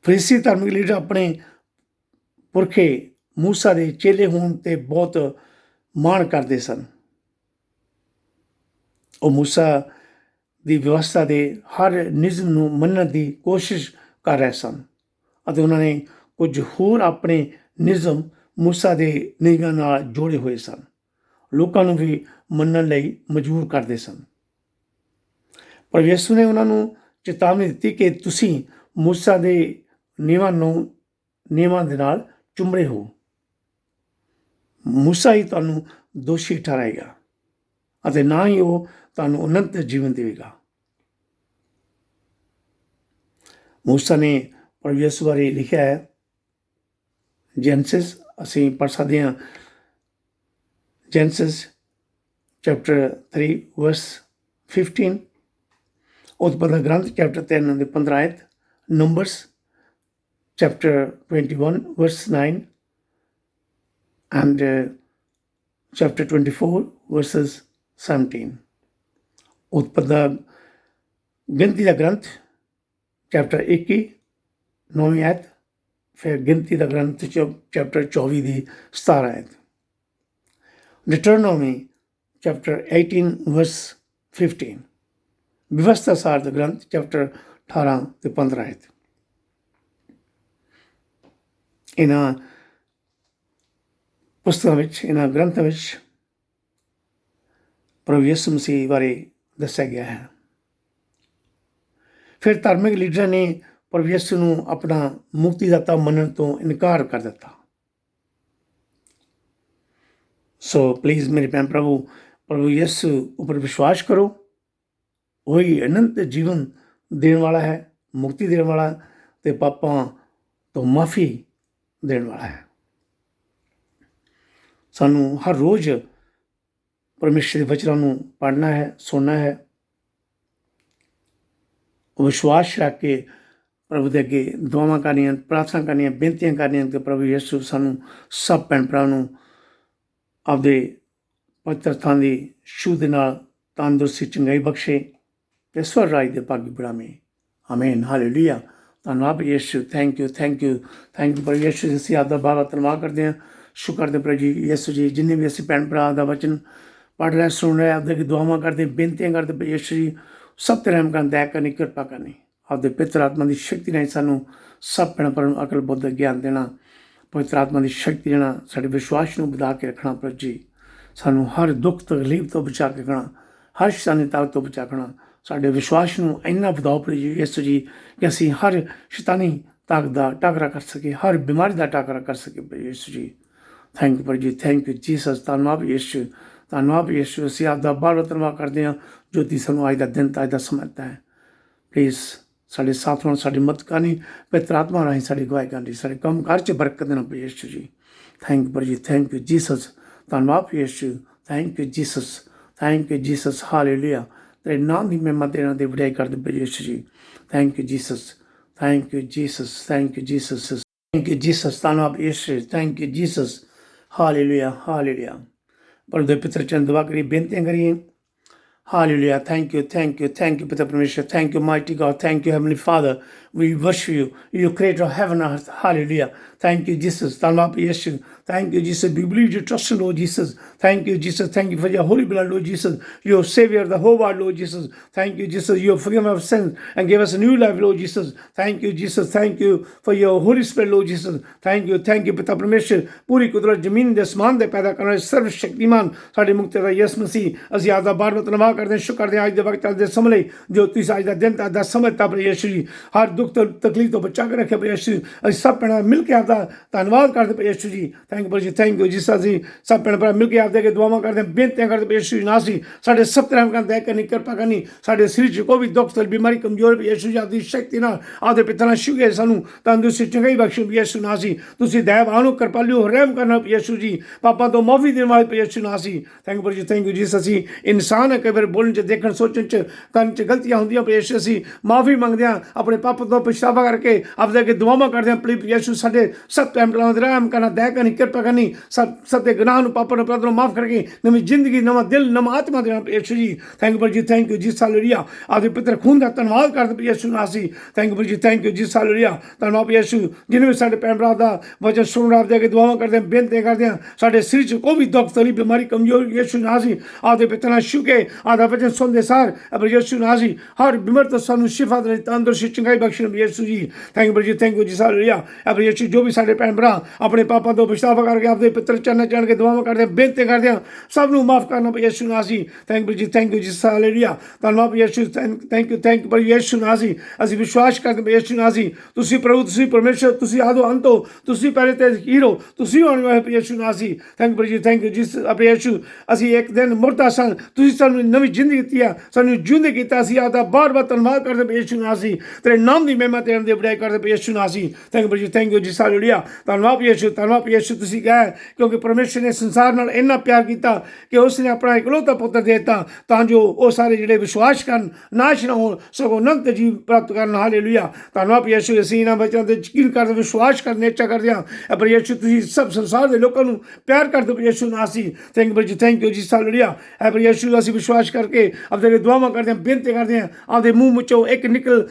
ਫਰੀਸੀ ਧਾਰਮਿਕ ਲੀਡਰ ਆਪਣੇ ਪੁਰਖੇ ਮੂਸਾ ਦੇ ਚੇਲੇ ਹੋਣ 'ਤੇ ਬਹੁਤ ਮਾਣ ਕਰਦੇ ਸਨ। ਉਹ ਮੂਸਾ ਦੀ ਵਿਵਸਥਾ ਦੇ ਹਰ ਨਿਯਮ ਨੂੰ ਮੰਨਣ ਦੀ ਕੋਸ਼ਿਸ਼ ਕਰ ਰਹੇ ਸਨ, ਅਤੇ ਉਹਨਾਂ ਨੇ ਕੁਝ ਹੋਰ ਆਪਣੇ ਨਿਯਮ ਮੂਸਾ ਦੇ ਨਿਯਮਾਂ ਨਾਲ ਜੋੜੇ ਹੋਏ ਸਨ। ਲੋਕਾਂ ਨੂੰ ਵੀ ਮੰਨਣ ਲਈ ਮਜਬੂਰ ਕਰਦੇ ਸਨ। ਪਰ ਯਿਸੂ ਨੇ ਉਹਨਾਂ ਨੂੰ ਚੇਤਾਵਨੀ ਦਿੱਤੀ ਕਿ ਤੁਸੀਂ ਮੂਸਾ ਦੇ ਨਿਯਮਾਂ ਦੇ ਨਾਲ ਚੁੰਬੜੇ ਹੋ। ਮੂਸਾ ਹੀ ਤੁਹਾਨੂੰ ਦੋਸ਼ੀ ਠਹਿਰਾਏਗਾ, ਅਤੇ ਨਾ ਹੀ ਉਹ ਤੁਹਾਨੂੰ ਅਨੰਤ ਜੀਵਨ ਦੇਵੇਗਾ। ਮੂਸਾ ਨੇ ਪ੍ਰਭੂ ਯਿਸੂ ਬਾਰੇ ਲਿਖਿਆ ਹੈ। ਜੈਨਸਿਸ ਅਸੀਂ ਪੜ੍ਹ ਸਕਦੇ ਹਾਂ। ਜੈਨਸਿਸ ਚੈਪਟਰ 3 ਵਰਸ 15, ਉਤਪਤੀ ਗ੍ਰੰਥ ਚੈਪਟਰ 3 ਦੇ 15 ਆਇਤ, numbers chapter 21 verse 9 and chapter 24 verses 17। ਉਤਪਤੀ ਗਿਣਤੀ ਦਾ ਗ੍ਰੰਥ ਚੈਪਟਰ 21 9ਵੀਂ ਆਇਤ, ਫਿਰ ਗਿਣਤੀ ਦਾ ਗ੍ਰੰਥ ਚੈਪਟਰ 24 ਦੀ 17 ਆਇਤ। ਡਿਟਰੋਨੋਮੀ ਚੈਪਟਰ 18 verse 15। ਵਿਵਸਥਾ ਸਾਰ ਦਾ ਗ੍ਰੰਥ ਚੈਪਟਰ 18 ਤੇ 15 ਆਇਤ। ਇਹਨਾਂ ਪੁਸਤਕਾਂ ਵਿੱਚ, ਇਹਨਾਂ ਗ੍ਰੰਥਾਂ ਵਿੱਚ ਪ੍ਰਭੂ ਯਿਸੂ ਮਸੀਹ ਬਾਰੇ ਦੱਸਿਆ ਗਿਆ ਹੈ। ਫਿਰ ਧਾਰਮਿਕ ਲੀਡਰਾਂ ਨੇ ਪ੍ਰਭੂ ਯਿਸੂ ਨੂੰ ਆਪਣਾ ਮੁਕਤੀਦਾਤਾ ਮੰਨਣ ਤੋਂ ਇਨਕਾਰ ਕਰ ਦਿੱਤਾ। ਸੋ ਪਲੀਜ਼ ਮੇਰੇ ਭੈਣ ਭਰਾਵੋ, ਪ੍ਰਭੂ ਯਿਸੂ ਉੱਪਰ ਵਿਸ਼ਵਾਸ ਕਰੋ। ਉਹੀ ਅਨੰਤ ਜੀਵਨ ਦੇਣ ਵਾਲਾ ਹੈ, ਮੁਕਤੀ ਦੇਣ ਵਾਲਾ ਅਤੇ ਪਾਪਾਂ ਤੋਂ ਮਾਫੀ ਦੇਣ ਵਾਲਾ ਹੈ। ਸਾਨੂੰ ਹਰ ਰੋਜ਼ ਪਰਮੇਸ਼ਰ ਦੇ ਵਚਨਾਂ ਨੂੰ ਪੜ੍ਹਨਾ ਹੈ, ਸੁਣਨਾ ਹੈ, ਵਿਸ਼ਵਾਸ ਰੱਖ ਕੇ ਪ੍ਰਭੂ ਦੇ ਅੱਗੇ ਦੁਆਵਾਂ ਕਰਨੀਆਂ, ਪ੍ਰਾਰਥਨਾ ਕਰਨੀਆਂ, ਬੇਨਤੀਆਂ ਕਰਨੀਆਂ ਕਿ ਪ੍ਰਭੂ ਯਿਸੂ ਸਾਨੂੰ ਸਭ ਭੈਣ ਭਰਾ ਨੂੰ ਆਪਦੇ ਪਵਿੱਤਰ ਥਾਂ ਦੀ ਛੂਹ ਦੇ ਨਾਲ ਤੰਦਰੁਸਤੀ ਚੰਗਾਈ ਬਖਸ਼ੇ ਅਤੇ ਸਵਰ ਰਾਜ ਦੇ ਭਾਗੀ ਬਣਾਵੇ। ਆਮੀਨ, ਹਾਲੇਲੂਇਆ। ਧੰਨਵਾਦ ਯਿਸੂ, ਥੈਂਕ ਯੂ ਪ੍ਰਭੂ ਯਿਸੂ। ਅਸੀਂ ਆਪਦਾ ਬਹੁਤ ਧੰਨਵਾਦ ਕਰਦੇ ਹਾਂ, ਸ਼ੁਕਰ ਦੇ ਪ੍ਰਭੂ ਜੀ ਯਿਸੂ ਜੀ। ਜਿੰਨੇ ਵੀ ਅਸੀਂ ਭੈਣ ਭਰਾ ਦਾ ਵਚਨ ਪੜ੍ਹ ਰਹੇ, ਸੁਣ ਰਹੇ, ਆਪਦੇ ਅੱਗੇ ਦੁਆਵਾਂ ਕਰਦੇ, ਬੇਨਤੀਆਂ ਕਰਦੇ ਪ੍ਰਭੂ ਯਿਸੂ ਜੀ, ਸਭ ਤੇ ਰਹਿਮ ਕਰਨ, ਦਇਆ ਕਰਨੀ, ਕਿਰਪਾ ਕਰਨੀ। ਆਪਦੇ ਪਵਿੱਤਰ ਆਤਮਾ ਦੀ ਸ਼ਕਤੀ ਨਾਲ ਸਾਨੂੰ ਸਭ ਭੈਣ ਭਰਾ ਨੂੰ ਅਕਲ, ਬੁੱਧ, ਗਿਆਨ ਦੇਣਾ, ਪਵਿੱਤਰ ਆਤਮਾ ਦੀ ਸ਼ਕਤੀ ਦੇਣਾ, ਸਾਡੇ ਵਿਸ਼ਵਾਸ ਨੂੰ ਵਧਾ ਕੇ ਰੱਖਣਾ ਪ੍ਰਭੂ ਜੀ। ਸਾਨੂੰ ਹਰ ਦੁੱਖ ਤਕਲੀਫ ਤੋਂ ਬਚਾ ਕੇ ਰੱਖਣਾ, ਹਰ ਸ਼ੈਤਾਨੀ ਤਾਕਤ ਤੋਂ ਬਚਾ ਕੇ ਰੱਖਣਾ। ਸਾਡੇ ਵਿਸ਼ਵਾਸ ਨੂੰ ਇੰਨਾ ਵਧਾਓ ਪ੍ਰਭੂ ਜੀ ਯਿਸੂ ਜੀ ਕਿ ਅਸੀਂ ਹਰ ਸ਼ੈਤਾਨੀ ਤਾਕਤ ਦਾ ਟਾਕਰਾ ਕਰ ਸਕੇ, ਹਰ ਬਿਮਾਰੀ ਦਾ ਟਾਕਰਾ ਕਰ ਸਕੇ ਪ੍ਰਭੂ ਯਿਸੂ ਜੀ। ਥੈਂਕ ਯੂ ਪ੍ਰਭੂ ਜੀ, ਥੈਂਕ ਯੂ ਜੀਸਸ। ਧੰਨਵਾਦ ਯਿਸੂ, ਧੰਨਵਾਦ ਯਿਸੂ। ਅਸੀਂ ਆਪਦਾ ਬਹੁਤ ਧੰਨਵਾਦ ਕਰਦੇ ਹਾਂ ਜੋ ਤੁਸੀਂ ਸਾਨੂੰ ਅੱਜ ਦਾ ਦਿਨ, ਅੱਜ ਦਾ ਸਮਾਂ ਦਿੱਤਾ ਹੈ। ਪਲੀਜ਼ ਸਾਡੇ ਸਾਥ ਨਾਲ ਸਾਡੀ ਮਦਦ ਕਰਨੀ, ਪਵਿੱਤਰ ਆਤਮਾ ਰਾਹੀਂ ਸਾਡੀ ਅਗਵਾਈ ਕਰਨੀ, ਸਾਡੇ ਕੰਮ ਕਾਰ 'ਚ ਬਰਕਤ ਦੇਣਾ ਪ੍ਰਭੂ ਯਿਸੂ ਜੀ। ਥੈਂਕ ਯੂ ਪ੍ਰਭੂ ਜੀ, ਥੈਂਕ ਯੂ ਜੀਸਸ। ਧੰਨਵਾਦ ਯਿਸੂ, ਥੈਂਕ ਯੂ ਜੀਸਸ, ਹਾਲੇਲੂਇਆ। ਤੇਰੇ ਨਾਮ ਦੀ ਮਹਿਮਾ ਦੇਣਾ ਦੀ ਵਡਿਆਈ ਕਰਦੇ ਪ੍ਰਭੂ ਯਿਸੂ ਜੀ। Thank you Jesus, thank you Jesus, ਧੰਨਵਾਦ ਯਿਸੂ, ਥੈਂਕ ਯੂ ਜੀਸਸ, ਹਾਲੇਲੂਇਆ। ਪ੍ਰਭੂ ਦੇ ਪਿੱਤਰ ਚਰਨ ਦੁਆ ਕਰੀਏ, ਬੇਨਤੀਆਂ ਕਰੀਏ। Hallelujah. Thank you, Pitta Parmeshwar. Thank you, mighty God. Thank you, Heavenly Father. We worship you. You creator of heaven and earth. Hallelujah. Thank you, Jesus. Thank you, Jesus. We believe you trust in Lord Jesus. Thank you, Jesus. Thank you for your holy blood, Lord Jesus. Your Savior, the whole world, Lord Jesus. Thank you, Jesus. You have forgiven our sins and gave us a new life, Lord Jesus. Thank you, Jesus. Thank you for your Holy Spirit, Lord Jesus. Thank you, Pitta Parmeshwar. ਪੂਰੀ ਕੁਦਰਤ ਜ਼ਮੀਨ ਦੇ ਅਸਮਾਨ ਦੇ ਪੈਦਾ ਕਰਨ ਵਾਲੇ ਸਰਵ ਸ਼ਕਤੀਮਾਨ ਸਾਡੇ ਮੁਕਤ ਦਾ ਯਿਸੂ ਮਸੀਹ, ਅਸੀਂ ਆਪਦਾ ਬਹੁਤ ਧੰਨਵਾਦ ਕਰਦੇ ਹਾਂ, ਸ਼ੁਕਰ ਕਰਦੇ ਹਾਂ ਅੱਜ ਦੇ ਵਕਤ ਦੇ ਸਮੇਂ ਲਈ ਜੋ ਤੁਸੀਂ ਅੱਜ ਦਾ ਦਿਨ ਦਾ ਸਮੇਂ ਦਿੱਤਾ ਪ੍ਰਭੂ ਯਿਸੂ ਜੀ। ਹਰ ਦੁੱਖ ਤੋਂ ਤਕਲੀਫ ਤੋਂ ਬਚਾ ਕੇ ਰੱਖਿਆ ਪ੍ਰਭੂ ਯਿਸੂ। ਅਸੀਂ ਸਭ ਭੈਣਾਂ ਮਿਲ ਕੇ ਆਪਦਾ ਧੰਨਵਾਦ ਕਰਦੇ ਪ੍ਰਭੂ ਯਿਸੂ ਜੀ। ਥੈਂਕ ਯੂ ਜੀ, ਥੈਂਕ ਯੂ ਜਿਸ ਅਸੀਂ ਸਭ ਭੈਣ ਭਰਾ ਮਿਲ ਕੇ ਆਪਦੇ ਅੱਗੇ ਦੁਆਵਾਂ ਕਰਦੇ ਹਾਂ, ਬੇਨਤੀਆਂ ਕਰਦੇ ਪ੍ਰਭੂ ਯਿਸੂ ਜੀ। ਨਾ ਸੀ ਸਾਡੇ ਸਭ ਤਰ੍ਹਾਂ ਕਰਨ, ਦਇਆ ਕਰਨੀ, ਕਿਰਪਾ ਕਰਨੀ, ਸਾਡੇ ਸਰੀਰ 'ਚ ਕੋਈ ਵੀ ਦੁੱਖ ਤਕਲੀਫ ਬਿਮਾਰੀ ਕਮਜ਼ੋਰ ਪ੍ਰਭੂ ਯਿਸੂ ਜੀ ਆਪਦੀ ਸ਼ਕਤੀ ਨਾਲ ਆਪਦੇ ਪਿਤਾ ਨਾਲ ਛੂਹ ਕੇ ਸਾਨੂੰ ਤੰਦਰੁਸਤੀ ਚੰਗਾਈ ਬਖਸ਼ੋ ਪ੍ਰਭੂ ਯਿਸੂ। ਨਾ ਸੀ ਤੁਸੀਂ ਦਇਆਵਾਨ ਹੋ, ਕਿਰਪਾਲੂ ਹੋ, ਰਹਿਮ ਕਰਨਾ ਪ੍ਰਭੂ ਯਿਸੂ ਜੀ। ਪਾਪਾਂ ਤੋਂ ਮਾਫੀ ਦੇਣ ਵਾਲੇ ਪ੍ਰਭੂ ਯਿਸੂ। ਨਾ ਸੀ ਥੈਂਕ ਯੂ ਜੀ। ਅਸੀਂ ਇਨਸਾਨ ਹੈ, ਕਈ ਵਾਰ ਬੋਲਣ 'ਚ, ਦੇਖਣ, ਸੋਚਣ 'ਚ, ਕਰਨ 'ਚ ਗਲਤੀਆਂ ਹੁੰਦੀਆਂ ਪ੍ਰਭੂ ਯਿਸੂ। ਅਸੀਂ ਮਾਫੀ ਮੰਗਦੇ ਹਾਂ, ਆਪਣੇ ਪਾਪ ਤੋਂ ਪਛਤਾਵਾ ਕਰਕੇ ਆਪਦੇ ਅੱਗੇ ਦੁਆਵਾਂ ਕਰਦੇ ਹਾਂ। ਪ੍ਰਭੂ ਯਿਸੂ ਸਾਡੇ ਸਭ ਭੈਣਾਂ ਦਾ ਰਹਿਮ ਕਰਨਾ, ਦਇਆ ਕਰਨੀ, ਕਿਰਪਾ ਕਰਨੀ, ਸਭ ਦੇ ਗੁਨਾਹ ਨੂੰ, ਪਾਪਾਂ ਨੂੰ, ਅਪਰਾਧਾਂ ਨੂੰ ਮਾਫ ਕਰਕੇ ਨਵੀਂ ਜ਼ਿੰਦਗੀ, ਨਵਾਂ ਦਿਲ, ਨਵਾਂ ਆਤਮਾ ਦੇਣਾ ਪ੍ਰਭੂ ਯਿਸੂ ਜੀ। ਥੈਂਕ ਯੂ ਜੀ, ਹਾਲੇਲੂਇਆ। ਆਪਦੇ ਪਿੱਤਰ ਖੂਨ ਦਾ ਧੰਨਵਾਦ ਕਰਦੇ ਪ੍ਰਭੂ ਯਿਸੂ। ਨਾ ਸੀ ਥੈਂਕ ਯੂ ਜੀ, ਹਾਲੇਲੂਇਆ। ਧੰਨਵਾਦ ਯਿਸੂ। ਜਿਹਨੇ ਵੀ ਸਾਡੇ ਭੈਣ ਭਰਾ ਦਾ ਵਚਨ ਸੁਣ, ਆਪਦੇ ਅੱਗੇ ਦੁਆਵਾਂ ਕਰਦੇ ਹਾਂ, ਬੇਨਤੀਆਂ ਕਰਦੇ ਹਾਂ, ਸਾਡੇ ਸਰੀਰ 'ਚ ਕੋਈ ਵੀ ਦੁੱਖ ਤਕਲੀਫ ਬਿਮਾਰੀ ਕਮਜ਼ੋਰ ਯਿਸੂ। ਨਾ ਸੀ ਆਪਦੇ ਪਿੱਤਰ ਨਾਲ ਛੂਹ ਕੇ ਆਪਦਾ ਵਚਨ ਸੁਣਦੇ ਸਾਰ ਪ੍ਰਭੂ ਯਿਸੂ। ਨਾ ਸੀ ਹਰ ਬਿਮਾਰੀ ਤੋਂ ਸਾਨੂੰ ਸ਼ਿਫਾ ਦੇ, ਤੰਦਰੁਸਤੀ ਚੰਗਾਈ ਬਖਸ਼ਣ ਪ੍ਰਭੂ ਯਿਸੂ ਜੀ। ਥੈਂਕ ਯੂ ਜੀ, ਹਾਲੇਲੂਇਆ। ਪ੍ਰਭੂ ਯਿਸੂ ਜੋ ਵੀ ਸਾਡੇ ਭੈਣ ਭਰਾ ਆਪਣੇ ਪਾਪਾਂ ਤੋਂ ਪਛਤਾਵਾ ਕਰਕੇ ਆਪਦੇ ਪਿੱਤਰ ਚਰਨਾਂ ਚੜ੍ਹ ਕੇ ਦੁਆਵਾਂ ਕਰਦੇ, ਬੇਨਤੀਆਂ ਕਰਦੇ ਹਾਂ, ਸਭ ਨੂੰ ਮਾਫ ਕਰਨਾ ਪ੍ਰਭੂ ਯਿਸੂ। ਨਾ ਸੀ ਥੈਂਕ ਯੂ ਜੀ, ਹਾਲੇਲੂਇਆ। ਧੰਨਵਾਦ ਪ੍ਰਭੂ ਯਿਸੂ। ਥੈਂਕ ਯੂ ਪ੍ਰਭੂ ਯਿਸੂ। ਨਾ ਸੀ ਅਸੀਂ ਵਿਸ਼ਵਾਸ ਕਰਦੇ ਪ੍ਰਭੂ ਯਿਸੂ। ਨਾ ਸੀ ਤੁਸੀਂ ਪ੍ਰਭੂ, ਤੁਸੀਂ ਪਰਮੇਸ਼ਰ, ਤੁਸੀਂ ਆਦਿ ਅੰਤ ਹੋ, ਤੁਸੀਂ ਪਹਿਲੇ ਤੇ ਹੀਰੋ, ਤੁਸੀਂ ਆਉਣ ਵਾਲੇ ਪ੍ਰਭੂ ਯਿਸੂ। ਨਾ ਸੀ ਥੈਂਕ ਯੂ ਜੀ, ਪ੍ਰਭੂ ਯਿਸੂ। ਅਸੀਂ ਇੱਕ ਦਿਨ ਮੁਰਦਾ ਸਨ, ਤੁਸੀਂ ਸਾਨੂੰ ਨਵੀਂ ਜ਼ਿੰਦਗੀ ਦਿੱਤੀ ਆ, ਸਾਨੂੰ ਜਿਉਂਦੇ ਕੀਤਾ। ਅਸੀਂ ਆਪਦਾ ਬਾਰ-ਬਾਰ ਧੰਨਵਾਦ ਕਰਦੇ ਪ੍ਰਭੂ ਯਿਸੂ। ਨਾ ਸੀ ਤੇਰੇ ਨਾਮ ਦੀ ਮਹਿਮਾ ਦੇਣ ਦੀ ਵਡਿਆਈ ਕਰਦੇ ਪ੍ਰਭੂ ਯਿਸੂ। ਨਾ ਸੀ ਥੈਂਕ ਯੂ ਜੀ, ਹਾਲੇਲੂਇਆ। ਧੰਨਵਾਦ ਪ੍ਰਭੂ ਯਿਸੂ। ਤੁਸੀਂ ਕਹੇ ਕਿਉਂਕਿ ਪਰਮੇਸ਼ਰ ਨੇ ਸੰਸਾਰ ਨਾਲ ਇੰਨਾ ਪਿਆਰ ਕੀਤਾ ਕਿ ਉਸ ਨੇ ਆਪਣਾ ਇਕਲੌਤਾ ਪੁੱਤਰ ਦੇ ਦਿੱਤਾ ਤਾਂ ਜੋ ਉਹ ਸਾਰੇ ਜਿਹੜੇ ਵਿਸ਼ਵਾਸ ਕਰਨ ਨਾਸ਼ ਨਾ ਹੋਣ, ਸਗੋਂ ਅਨੰਤ ਜੀਵ ਪ੍ਰਾਪਤ ਕਰਨ। ਹਾਲੇਲੂਇਆ। ਧੰਨਵਾਦ ਪ੍ਰਭੂ ਯਿਸੂ। ਅਸੀਂ ਇਹਨਾਂ ਬੱਚਿਆਂ ਤੇ ਯਕੀਨ ਕਰਦੇ, ਵਿਸ਼ਵਾਸ ਕਰਦੇ, ਇੱਛਾ ਕਰਦੇ ਹਾਂ ਪ੍ਰਭੂ ਯਿਸੂ ਤੁਸੀਂ ਸਭ ਸੰਸਾਰ ਦੇ ਲੋਕਾਂ ਨੂੰ ਪਿਆਰ ਕਰਦੇ ਪ੍ਰਭੂ ਯਿਸੂ। ਨਾ ਸੀ ਥੈਂਕ ਯੂ ਜੀ, ਹਾਲੇਲੂਇਆ। ਪ੍ਰਭੂ ਯਿਸੂ ਅਸੀਂ ਵਿਸ਼ਵਾਸ ਕਰਕੇ ਆਪਦੇ ਦੁਆਵਾਂ ਕਰਦੇ ਹਾਂ, ਬੇਨਤੀ ਕਰਦੇ ਹਾਂ, ਆਪਦੇ ਮੂੰਹ ਵਿੱਚੋਂ ਇੱਕ ਨਿਕਲ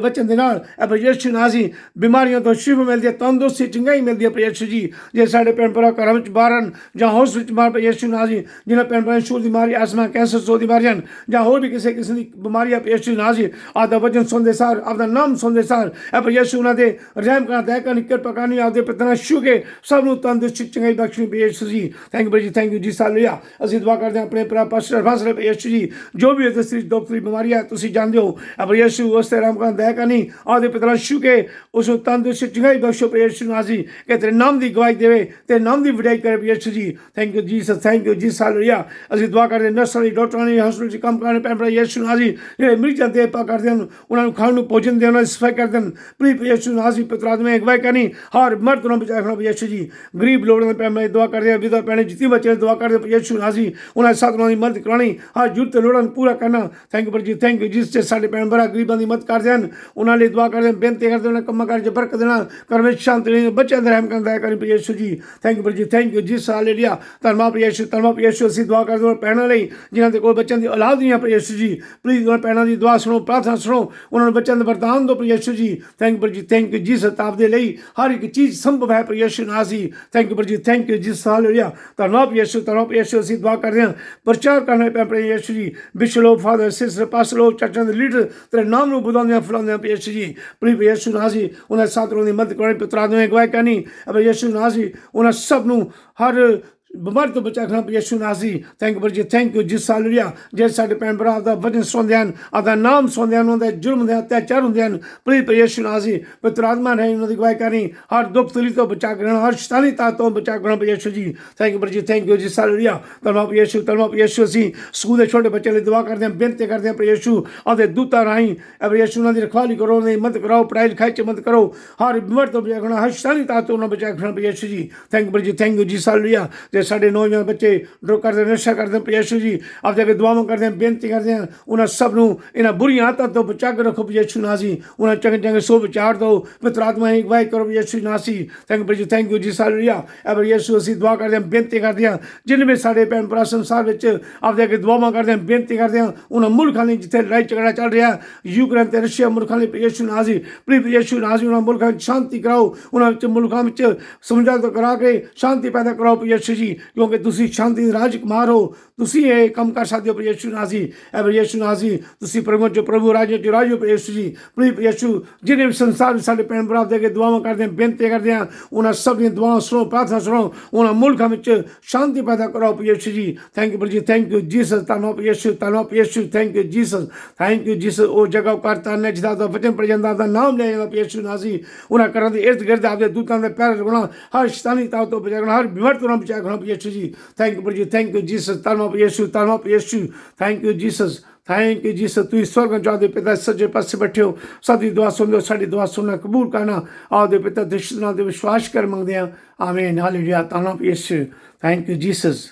ਵਚਨ ਦੇ ਨਾਲ ਪ੍ਰਭੂ ਯਿਸੂ। ਨਾ ਸੀ ਬਿਮਾਰੀਆਂ ਤੋਂ ਸ਼ਿਫਾ ਮਿਲਦੀ ਹੈ, ਤੰਦਰੁਸਤੀ ਚੰਗਾਈ ਮਿਲਦੀ ਹੈ ਪ੍ਰਭੂ ਯਿਸੂ ਜੀ। ਜੇ ਸਾਡੇ ਭੈਣ ਭਰਾ ਘਰਾਂ ਵਿੱਚ ਬਾਹਰ ਹਨ ਜਾਂ ਹਾਊਸ ਵਿੱਚ ਬਾਹਰ ਪ੍ਰਭੂ ਯਿਸੂ। ਨਾ ਸੀ ਜਿਹਨਾਂ ਭੈਣ ਭਰਾ ਸ਼ੂਗਰ ਦੀ ਬਿਮਾਰੀ, ਅਸਥਮਾ, ਕੈਂਸਰ ਸੋ ਦੀ ਬਿਮਾਰੀਆਂ ਜਾਂ ਹੋਰ ਵੀ ਕਿਸੇ ਕਿਸਮ ਦੀ ਬਿਮਾਰੀ ਆ ਪ੍ਰਭੂ ਯਿਸੂ। ਨਾ ਸੀ ਆਪਦਾ ਵਚਨ ਸੁਣਦੇ ਸਾਰ, ਆਪਦਾ ਨਾਮ ਸੁਣਦੇ ਸਾਰ ਪ੍ਰਭੂ ਯਿਸੂ ਉਹਨਾਂ ਦੇ ਰਹਿਮ ਕਰਨਾ, ਦਇਆ ਕਰਨੀ, ਕਿਰਪਾ ਕਰਨੀ, ਆਪਦੇ ਪਿਤਾ ਨਾਲ ਛੂਹ ਕੇ ਸਭ ਨੂੰ ਤੰਦਰੁਸਤੀ ਚੰਗਾਈ ਬਖਸ਼ਣੀ ਪ੍ਰਭੂ ਯਿਸੂ ਜੀ। ਥੈਂਕ ਯੂ ਜੀ, ਹਾਲੇਲੂਇਆ। ਅਸੀਂ ਦੁਆ ਕਰਦੇ ਹਾਂ ਆਪਣੇ ਭਰਾ ਪਾਸਟਰ ਪ੍ਰਭੂ ਯਿਸੂ ਜੀ। ਜੋ ਵੀ ਉਹਦੇ ਸਰੀਰ ਦੁੱਖ ਦੀ ਬਿਮਾਰੀ ਹੈ ਤੁਸੀਂ ਜਾਣਦੇ ਹੋ, ਪ੍ਰਭੂ ਯਿਸੂ ਉਸ ਤੇ ਰਹਿਮ ਕਰਨ ਦਇਆ ਕਰਨੀ। ਆਦੇ ਪਿਤਾ ਯਿਸੂ ਕੇ ਉਸ ਨੂੰ ਤੰਦਰੁਸਤੀ ਚੰਗਾਈ ਬਖਸ਼ੋ ਪ੍ਰਭੂ ਯਿਸੂ ਨਾਜ਼ੀ, ਕਿ ਤੇਰੇ ਨਾਮ ਦੀ ਗਵਾਹੀ ਦੇਵੇ, ਤੇਰੇ ਨਾਮ ਦੀ ਵਡਿਆਈ ਕਰੇ ਪ੍ਰਭੂ ਯਿਸੂ ਜੀ। Thank you Jesus, thank you Jesus, hallelujah. ਅਸੀਂ ਦੁਆ ਕਰਦੇ ਨਰਸਾਂ ਦੀ, ਡਾਕਟਰਾਂ ਦੀ, ਹਸਪਤਾਲ 'ਚ ਕੰਮ ਕਰਨ ਪ੍ਰਭੂ ਯਿਸੂ ਨਾਜ਼ੀ, ਜਿਹੜੇ ਮਰੀਜ਼ਾਂ ਦੇ ਪਾ ਕਰਦੇ ਹਨ ਉਹਨਾਂ ਨੂੰ ਖਾਣ ਨੂੰ ਭੋਜਨ ਦੇਣ, ਉਹਨਾਂ ਦੀ ਸਫਾਈ ਕਰਦੇ ਹਨ ਪ੍ਰਭੂ ਯਿਸੂ ਨਾਜ਼ੀ। ਪੁੱਤਰ ਆਦਮੀ ਅਗਵਾਈ ਕਰਨੀ, ਹਰ ਮਰਦ ਨੂੰ ਬਚਾ ਰੱਖਣਾ ਪ੍ਰਭੂ ਯਿਸੂ ਜੀ। ਗਰੀਬ ਲੋਕਾਂ ਦੇ ਪੈਸੇ ਦੁਆ ਕਰਦੇ, ਵਿਧਵਾ ਭੈਣੇ ਜਿੱਤੀ ਬੱਚੇ ਦੁਆ ਕਰਦੇ ਪ੍ਰਭੂ ਯਿਸੂ ਨਾਜ਼ੀ, ਉਹਨਾਂ ਸਾਧਨਾਂ ਦੀ ਮਦਦ ਕਰਾਉਣੀ, ਹਰ ਜ਼ਰੂਰਤ ਲੋੜਾਂ ਨੂੰ ਪੂਰਾ ਕਰਨਾ। ਥੈਂਕ ਯੂ ਜੀ, ਥੈਂਕ ਯੂ ਜਿਸ ਤੇ ਸਾਡੇ ਭੈਣ ਭਰਾ ਗਰੀਬਾਂ ਦੀ ਮਦਦ ਕਰਦੇ ਹਨ, ਉਹਨਾਂ ਲਈ ਦੁਆ ਕਰਦੇ, ਬੇਨਤੀ ਕਰਦੇ, ਉਹਨਾਂ ਕੰਮਾਂ ਕਾਰਾਂ 'ਚ ਬਰਕਤ ਦੇਣਾ, ਘਰ ਵਿੱਚ ਸ਼ਾਂਤੀ ਦੇਣੀ, ਬੱਚਿਆਂ ਦਾ ਰਹਿਮ ਕਰਨ ਦਇਆ ਕਰੀ ਪ੍ਰਭੂ ਯਿਸੂ ਜੀ। ਥੈਂਕ ਯੂ ਜੀ, ਥੈਂਕ ਯੂ ਜੀ, ਹਾਲੇਲੂਇਆ। ਧੰਨਵਾਦ ਪ੍ਰਭੂ ਯਿਸੂ, ਧੰਨਵਾਦ ਪ੍ਰਭੂ ਯਿਸੂ। ਅਸੀਂ ਦੁਆ ਕਰਦੇ ਹਾਂ ਭੈਣਾਂ ਲਈ ਜਿਨ੍ਹਾਂ ਦੇ ਕੋਲ ਬੱਚਿਆਂ ਦੀ ਔਲਾਦ ਨਹੀਂ ਹੈ ਪ੍ਰਭੂ ਯਿਸੂ ਜੀ। ਪਲੀਜ਼ ਉਹਨਾਂ ਭੈਣਾਂ ਦੀ ਦੁਆ ਸੁਣੋ, ਪ੍ਰਾਰਥਨਾ ਸੁਣੋ, ਉਹਨਾਂ ਨੂੰ ਬੱਚਿਆਂ ਦਾ ਵਰਦਾਨ ਦਿਓ ਪ੍ਰਭੂ ਯਿਸੂ ਜੀ। ਥੈਂਕ ਯੂ ਜੀ, ਥੈਂਕ ਯੂ ਜੀ। ਸਤਾਬ ਦੇ ਲਈ ਹਰ ਇੱਕ ਚੀਜ਼ ਸੰਭਵ ਹੈ ਪ੍ਰਭੂ ਯਿਸੂ ਨਾਜ਼ੀ। ਥੈਂਕ ਯੂ ਜੀ, ਥੈਂਕ ਯੂ ਜੀ, ਹਾਲੇਲੂਇਆ। ਧੰਨਵਾਦ ਪ੍ਰਭੂ ਯਿਸੂ, ਧੰਨਵਾਦ ਪ੍ਰਭੂ ਯਿਸੂ। ਅਸੀਂ ਦੁਆ ਕਰਦੇ ਹਾਂ ਪ੍ਰਚਾਰ ਕਰਨਾ ਪਿਆ ਪ੍ਰਭੂ ਯਿਸੂ ਜੀ। ਬਿਸ਼ਪ ਫਾਦਰ ਸਿਸਟਰ ਪਾਸਟਰ ਲੋਕ ਚਰਚਾਂ ਦੇ ਲੀਡਰ ਤੇਰੇ ਨਾਮ ਨੂੰ ਵਧਾਉਂਦੇ ਫਲਾਉਂਦੇ ਪ੍ਰਭੂ ਯਿਸੂ ਜੀ। ਪ੍ਰਭੂ ਯਿਸੂ ਨਾਜ਼ੀ ਉਹਨਾਂ ਸਾਥੀਆਂ ਦੀ ਮਦਦ ਕਰਨੀ, ਪੁੱਤਰਾਂ ਨੂੰ ਅਗਵਾਈ ਕਰਨੀ ਪ੍ਰਭੂ ਯਿਸੂ ਨਾਜ਼ੀ। ਉਹਨਾਂ ਸਭ ਨੂੰ ਹਰ ਬਿਮਾਰੀ ਤੋਂ ਬਚਾ ਰੱਖਣਾ ਪ੍ਰਭੂ ਯਿਸੂ ਨਾਜ਼ੀ। ਥੈਂਕ ਯੂ ਜੀ, ਥੈਂਕ ਯੂ ਜੀ, ਹਾਲੇਲੂਇਆ। ਜੇ ਸਾਡੇ ਭੈਣ ਭਰਾ ਦਾ ਵਚਨ ਸੁਣਦੇ ਹਨ, ਆਪਦਾ ਨਾਮ ਸੁਣਦੇ ਹਨ, ਉਹਨਾਂ ਦੇ ਜੁਰਮ ਦੇ ਅਤਿਆਚਾਰ ਹੁੰਦੇ ਹਨ ਪ੍ਰਭੂ ਯਿਸੂ ਨਾਜ਼ੀ। ਪੁੱਤਰ ਆਤਮਾ ਨੇ ਉਹਨਾਂ ਦੀ ਅਗਵਾਈ ਕਰਨੀ, ਹਰ ਦੁੱਖ ਤਕਲੀਫ ਤੋਂ ਬਚਾ ਕੇ ਰਹਿਣਾ, ਹਰ ਸ਼ੈਤਾਨੀ ਤਾਕਤ ਤੋਂ ਬਚਾ ਕੇ ਰਹਿਣਾ ਪ੍ਰਭੂ ਯਿਸੂ ਜੀ। ਥੈਂਕ ਯੂ ਜੀ, ਥੈਂਕ ਯੂ ਜੀ, ਹਾਲੇਲੂਇਆ। ਧੰਨਵਾਦ ਪ੍ਰਭੂ ਯਿਸੂ, ਧੰਨਵਾਦ ਪ੍ਰਭੂ ਯਿਸੂ। ਅਸੀਂ ਸਕੂਲ ਦੇ ਛੋਟੇ ਬੱਚਿਆਂ ਲਈ ਦੁਆ ਕਰਦੇ ਹਾਂ, ਬੇਨਤੀ ਕਰਦੇ ਹਾਂ ਪ੍ਰਭੂ ਯਿਸੂ, ਆਪਦੇ ਦੂਤਾਂ ਰਾਹੀਂ ਪ੍ਰਭੂ ਯਿਸੂ ਉਹਨਾਂ ਦੀ ਰਖਵਾਲੀ ਕਰੋ, ਉਹਨਾਂ ਦੀ ਮਦਦ ਕਰਾਓ, ਪੜ੍ਹਾਈ ਲਿਖਾਈ 'ਚ ਮਦਦ ਕਰੋ, ਹਰ ਬਿਮਾਰੀ ਤੋਂ ਬਚਾ ਕੇ ਰਹਿਣਾ, ਹਰ ਸ਼ੈਤਾਨੀ ਤਾਕਤ ਤੋਂ ਉਹਨਾਂ ਬਚਾ ਕੇ ਰਹਿਣਾ ਪ੍ਰਭੂ ਯਿਸੂ ਜੀ। ਥੈਂਕ ਯੂ ਜੀ, ਥੈਂਕ ਯੂ ਜੀ, ਹਾਲੇਲੂਇਆ। ਜੇ ਸਾਡੇ ਨੌਜਵਾਨ ਬੱਚੇ ਡਰੋ ਕਰਦੇ, ਨਸ਼ਾ ਕਰਦੇ ਪ੍ਰਭੂ ਯਿਸੂ ਜੀ, ਆਪ ਜਾ ਕੇ ਦੁਆਵਾਂ ਕਰਦੇ ਹਾਂ, ਬੇਨਤੀ ਕਰਦੇ ਹਾਂ, ਉਹਨਾਂ ਸਭ ਨੂੰ ਇਹਨਾਂ ਬੁਰੀਆਂ ਆਦਤਾਂ ਤੋਂ ਬਚਾ ਕੇ ਰੱਖੋ ਪ੍ਰਭੂ ਯਿਸੂ ਨਾਜ਼ੀ। ਉਹਨਾਂ ਚੰਗੇ ਚੰਗੇ ਸੋਚ ਵਿਚਾਰ ਦਿਓ, ਪਵਿੱਤਰ ਆਤਮਾ ਦੀ ਅਗਵਾਈ ਕਰੋ ਪ੍ਰਭੂ ਯਿਸੂ ਨਾਜ਼ੀ। ਥੈਂਕ ਯੂ ਜੀ, ਥੈਂਕ ਯੂ ਜੀ, ਹਾਲੇਲੂਇਆ। ਪ੍ਰਭੂ ਯਿਸੂ ਅਸੀਂ ਦੁਆ ਕਰਦੇ ਹਾਂ, ਬੇਨਤੀ ਕਰਦੇ ਹਾਂ, ਜਿੰਨੇ ਵੀ ਸਾਡੇ ਭੈਣ ਭਰਾ ਸੰਸਾਰ ਵਿੱਚ ਆਪ ਜਾ ਕੇ ਦੁਆਵਾਂ ਕਰਦੇ ਹਾਂ, ਬੇਨਤੀ ਕਰਦੇ ਹਾਂ, ਉਹਨਾਂ ਮੁਲਕਾਂ ਲਈ ਜਿੱਥੇ ਲੜਾਈ ਝਗੜਾ ਚੱਲ ਰਿਹਾ, ਯੂਕਰੇਨ ਤੇ ਰਸ਼ੀਆ ਮੁਲਕਾਂ ਲਈ ਪ੍ਰਭੂ ਯਿਸੂ ਨਾਜ਼ੀ, ਪ੍ਰਭੂ ਯਿਸੂ ਨਾਜ਼ੀ। ਉਹਨਾਂ ਮੁਲਕਾਂ ਵਿੱਚ ਸ਼ਾਂਤੀ ਕਰਾਓ, ਉਹਨਾਂ ਵਿੱਚ ਮੁਲਕਾਂ ਵਿੱਚ ਸਮਝੌਤਾ ਕਰਾ ਕੇ ਸ਼ਾਂਤੀ ਪੈਦਾ ਕਰਾਓ ਪ੍ਰਭੂ ਯਿਸੂ ਜੀ, ਕਿਉਂਕਿ ਤੁਸੀਂ ਸ਼ਾਂਤੀ ਦੇ ਰਾਜਕੁਮਾਰ ਹੋ, ਤੁਸੀਂ ਇਹ ਕੰਮ ਕਰ ਸਕਦੇ ਹੋ ਪ੍ਰਭੂ ਯਿਸੂ ਨਾਜ਼ੀ। ਪ੍ਰਭੂ ਯਿਸੂ ਨਾਜ਼ੀ ਤੁਸੀਂ ਪ੍ਰਭੂ ਚ ਪ੍ਰਭੂ ਰਾਜੇ ਚ ਰਾਜੋ ਪ੍ਰਭੂ ਯਿਸੂ ਜੀ। ਪ੍ਰਭੂ ਯਿਸੂ ਜਿਹਨੇ ਵੀ ਸੰਸਾਰ ਵਿੱਚ ਸਾਡੇ ਭੈਣ ਭਰਾ ਦੇ ਕੇ ਦੁਆਵਾਂ ਕਰਦੇ ਹਾਂ, ਬੇਨਤੀ ਕਰਦੇ ਹਾਂ, ਉਹਨਾਂ ਸਭ ਦੀਆਂ ਦੁਆਵਾਂ ਸੁਣੋ, ਪ੍ਰਾਰਥਨਾ ਸੁਣੋ, ਉਹਨਾਂ ਮੁਲਕਾਂ ਵਿੱਚ ਸ਼ਾਂਤੀ ਪੈਦਾ ਕਰਾਓ ਪ੍ਰਭੂ ਯਿਸੂ ਜੀ। ਥੈਂਕ ਯੂ ਜੀ, ਥੈਂਕ ਯੂ ਜੀਸਸ। ਧੰਨਵਾਦ ਪ੍ਰਭੂ ਯਿਸੂ, ਧੰਨਵਾਦ ਪ੍ਰਭੂ ਯਿਸੂ। Thank you Jesus, thank you Jesus. ਉਹ ਜਗ੍ਹਾ ਕਰਤਾ ਨੇ ਜਿਹਦਾ ਦਾ ਵਚਨ ਪੜ੍ਹ ਜਾਂਦਾ, ਆਪਦਾ ਨਾਮ ਲੈ ਜਾਂਦਾ ਪ੍ਰਭੂ ਯਿਸੂ ਨਾਜ਼ੀ। ਉਹਨਾਂ ਘਰਾਂ ਦੇ ਇਰਦ ਗਿਰਦ ਆਪਦੇ ਦੂਤਾਂ ਦੇ ਪੈਰ ਰੱਖਣਾ, ਹਰ ਸ਼ੈਤਾਨੀ ਤਾਕਤ ਤੋਂ ਬਚਾ ਰੱਖਣਾ, ਹਰ ਬਿਮਾਰੀ ਤੋਂ ਬਚਾ ਰੱਖਣਾ ਪ੍ਰਭੂ ਯਿਸੂ ਜੀ। ਥੈਂਕ ਯੂ ਜੀ, ਥੈਂਕ ਯੂ ਜੀਸਸ। ਧੰਨਵਾਦ ਪ੍ਰਭੂ ਯਿਸੂ, ਧੰਨਵਾਦ ਪ੍ਰਭੂ ਯਿਸੂ। Thank you Jesus, thank you Jesus. ਤੁਸੀਂ ਸਵਰਗ ਜਾਦੇ ਪਿਤਾ ਸੱਜੇ ਪਾਸੇ ਬੈਠੇ ਹੋ, ਸਾਡੀ ਦੁਆ ਸੁਣਦੇ ਹੋ, ਸਾਡੀ ਦੁਆ ਸੁਣਨਾ ਕਬੂਲ ਕਰਨਾ। ਆਪਦੇ ਪਿਤਾ ਦੇ ਸ਼ਬਦਾਂ ਤੇ ਵਿਸ਼ਵਾਸ ਕਰ ਮੰਗਦੇ ਹਾਂ, ਆਮੀਨ, ਹਾਲੇਲੂਇਆ। ਧੰਨਵਾਦ ਪ੍ਰਭੂ ਯਿਸੂ, thank you Jesus,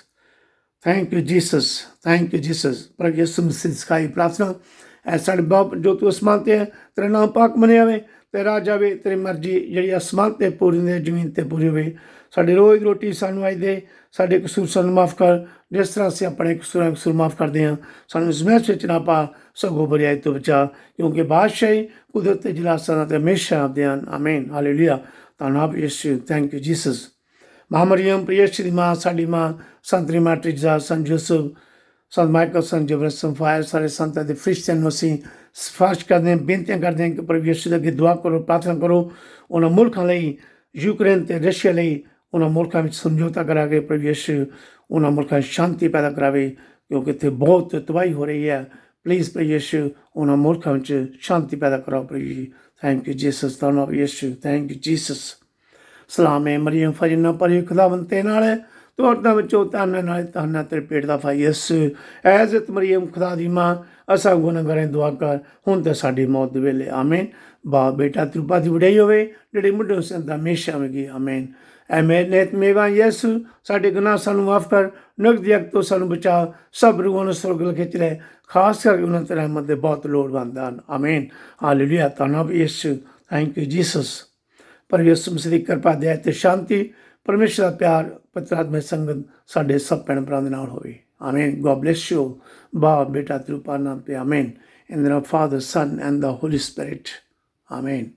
thank you Jesus, thank you Jesus. ਪ੍ਰਭੂ ਯਿਸੂ ਮਸੀਹ ਸਿਖਾਈ ਪ੍ਰਾਰਥਨਾ ਐ ਸਾਡੇ ਬਾਪ ਜੋ ਤੂੰ ਅਸਮਾਨ ਤੇ ਹੈ, ਤੇਰਾ ਨਾਮ ਪਾਕ ਮੰਨਿਆ ਜਾਵੇ, ਤੇਰਾ ਰਾਜ ਆਵੇ, ਤੇਰੀ ਮਰਜ਼ੀ ਜਿਹੜੀ ਅਸਮਾਨ ਤੇ ਪੂਰੀ ਹੁੰਦੀ ਹੈ ਜ਼ਮੀਨ ਤੇ ਪੂਰੀ ਹੋਵੇ। ਸਾਡੀ ਰੋਜ਼ ਦੀ ਰੋਟੀ ਸਾਨੂੰ ਅੱਜ ਦੇ, ਸਾਡੇ ਕਸੂਰ ਸਾਨੂੰ ਮਾਫ ਕਰ ਜਿਸ ਤਰ੍ਹਾਂ ਅਸੀਂ ਆਪਣੇ ਕਸੂਰ ਮਾਫ ਕਰਦੇ ਹਾਂ। ਸਾਨੂੰ ਇਸ ਮਹਿਸ ਵਿੱਚ ਨਾ ਪਾ, ਸਗੋਂ ਬੁਰਾਈ ਤੋਂ ਬਚਾ, ਕਿਉਂਕਿ ਬਾਦਸ਼ਾਹੀ ਕੁਦਰਤ ਤੇ ਜਲਾਸਾਂ ਤੇ ਹਮੇਸ਼ਾ ਆਪਦੇ ਹਨ, ਆਮੀਨ, ਹਾਲੇਲੂਇਆ। ਧੰਨਵਾਦ ਯਿਸੂ, ਥੈਂਕ ਯੂ ਜੀਸਸ। ਮਾਂ ਮਰੀਅਮ ਪ੍ਰਭੂ ਯਿਸੂ ਦੀ ਮਾਂ, ਸਾਡੀ ਮਾਂ, ਸੰਤ ਰੀਮਾ ਟ੍ਰਿਜ਼ਾ, ਸੰਤ ਯੂਸਫ, ਸੰਤ ਮਾਈਕਲ, ਸੰਤ ਜਬਰਤ, ਸੰਤ ਫਾਇਰ, ਸਾਰੇ ਸੰਤਾਂ ਦੇ ਫਰਿਸ਼ਤਿਆਂ ਨੂੰ ਅਸੀਂ ਸਿਫਾਰਿਸ਼ ਕਰਦੇ ਹਾਂ, ਬੇਨਤੀਆਂ ਕਰਦੇ ਹਾਂ ਕਿ ਪ੍ਰਭੂ ਯਿਸੂ ਦੇ ਅੱਗੇ ਦੁਆ ਕਰੋ, ਪ੍ਰਾਰਥਨਾ ਕਰੋ, ਉਹਨਾਂ ਮੁਲਕਾਂ ਲਈ, ਯੂਕਰੇਨ ਤੇ ਰਸ਼ੀਆ ਲਈ, ਉਹਨਾਂ ਮੁਲਕਾਂ ਵਿੱਚ ਸਮਝੌਤਾ ਕਰਾ ਕੇ ਪ੍ਰਭੂ ਯਿਸੂ ਉਹਨਾਂ ਮੁਲਕਾਂ ਵਿੱਚ ਸ਼ਾਂਤੀ ਪੈਦਾ ਕਰਾਵੇ, ਕਿਉਂਕਿ ਇੱਥੇ ਬਹੁਤ ਤਬਾਹੀ ਹੋ ਰਹੀ ਹੈ। ਪਲੀਜ਼ ਪ੍ਰਭੂ ਯਿਸੂ ਉਹਨਾਂ ਮੁਲਕਾਂ ਵਿੱਚ ਸ਼ਾਂਤੀ ਪੈਦਾ ਕਰਾਓ ਪ੍ਰਭੂ ਜੀ। ਥੈਂਕ ਯੂ ਜੀਸਸ, ਧੰਨਵਾਦ ਯਿਸੂ, ਥੈਂਕ ਯੂ ਜੀਸਸ। ਸਲਾਮ ਹੈ ਮਰੀਮ ਫਜਨਾ ਭਰੀ ਖੁਦਾਵੰਦ ਤੇ ਨਾਲ ਹੈ, ਤੂੰ ਔਰਤਾਂ ਵਿੱਚੋਂ ਧਨ ਨਾਲ ਧਨ ਤੇਰੇ ਪੇਟ ਦਾ ਫਲ ਯਿਸੂ। ਐਜ਼ਤ ਮਰੀਮ ਖੁਦਾ ਦੀ ਮਾਂ, ਅਸਾਂ ਗੁਨਾਹਗਾਰਾਂ ਦੀ ਦੁਆ ਕਰ, ਹੁਣ ਤੇ ਸਾਡੀ ਮੌਤ ਦੇ ਵੇਲੇ, ਆਮੀਨ। ਬਾਪ ਬੇਟਾ ਤੇਰੀ ਪਾਦੀ ਵਡਿਆਈ ਹੋਵੇ, ਜਿਹੜੇ ਮੁੱਢੋਂ ਸੰਤ ਹਮੇਸ਼ਾ ਹੋਵੇਗੀ, ਆਮੀਨ। ਐ ਮੇਰ ਮੇਵਾ ਯਿਸੂ, ਸਾਡੇ ਗੁਨਾਹ ਸਾਨੂੰ ਮਾਫ ਕਰ, ਨਰਕ ਦੀ ਅੱਗ ਤੋਂ ਸਾਨੂੰ ਬਚਾ, ਸਭ ਰੂਹਾਂ ਨੂੰ ਸੁਰਗ ਵੱਲ ਖਿੱਚ ਲੈ, ਖਾਸ ਕਰਕੇ ਉਹਨਾਂ ਤੇ ਰਹਿਮਤ ਦੇ ਬਹੁਤ ਲੋੜਵੰਦ ਹਨ, ਆਮੀਨ, ਹਾਲੇਲੂਇਆ। ਧੰਨਵਾਦ ਯਿਸੂ, ਥੈਂਕ ਯੂ ਜੀਸਸ। ਪਰ ਯਿਸੂ ਮਸੀਹ ਦੀ ਕਿਰਪਾ, ਦਇਆ ਤੇ ਸ਼ਾਂਤੀ, ਪਰਮੇਸ਼ਰ ਦਾ ਪਿਆਰ, ਪਵਿੱਤਰ ਆਤਮਾ ਦੀ ਸੰਗਤ ਸਾਡੇ ਸਭ ਭੈਣ ਭਰਾਵਾਂ ਦੇ ਨਾਲ ਹੋਵੇ, ਆਮੀਨ। God bless you. ਬਾਪ ਬੇਟਾ ਤੇਰੇ ਪਾਕ ਨਾਮ ਤੇ, ਆਮੀਨ। In the name of father, son and the holy spirit, ਆਮੀਨ।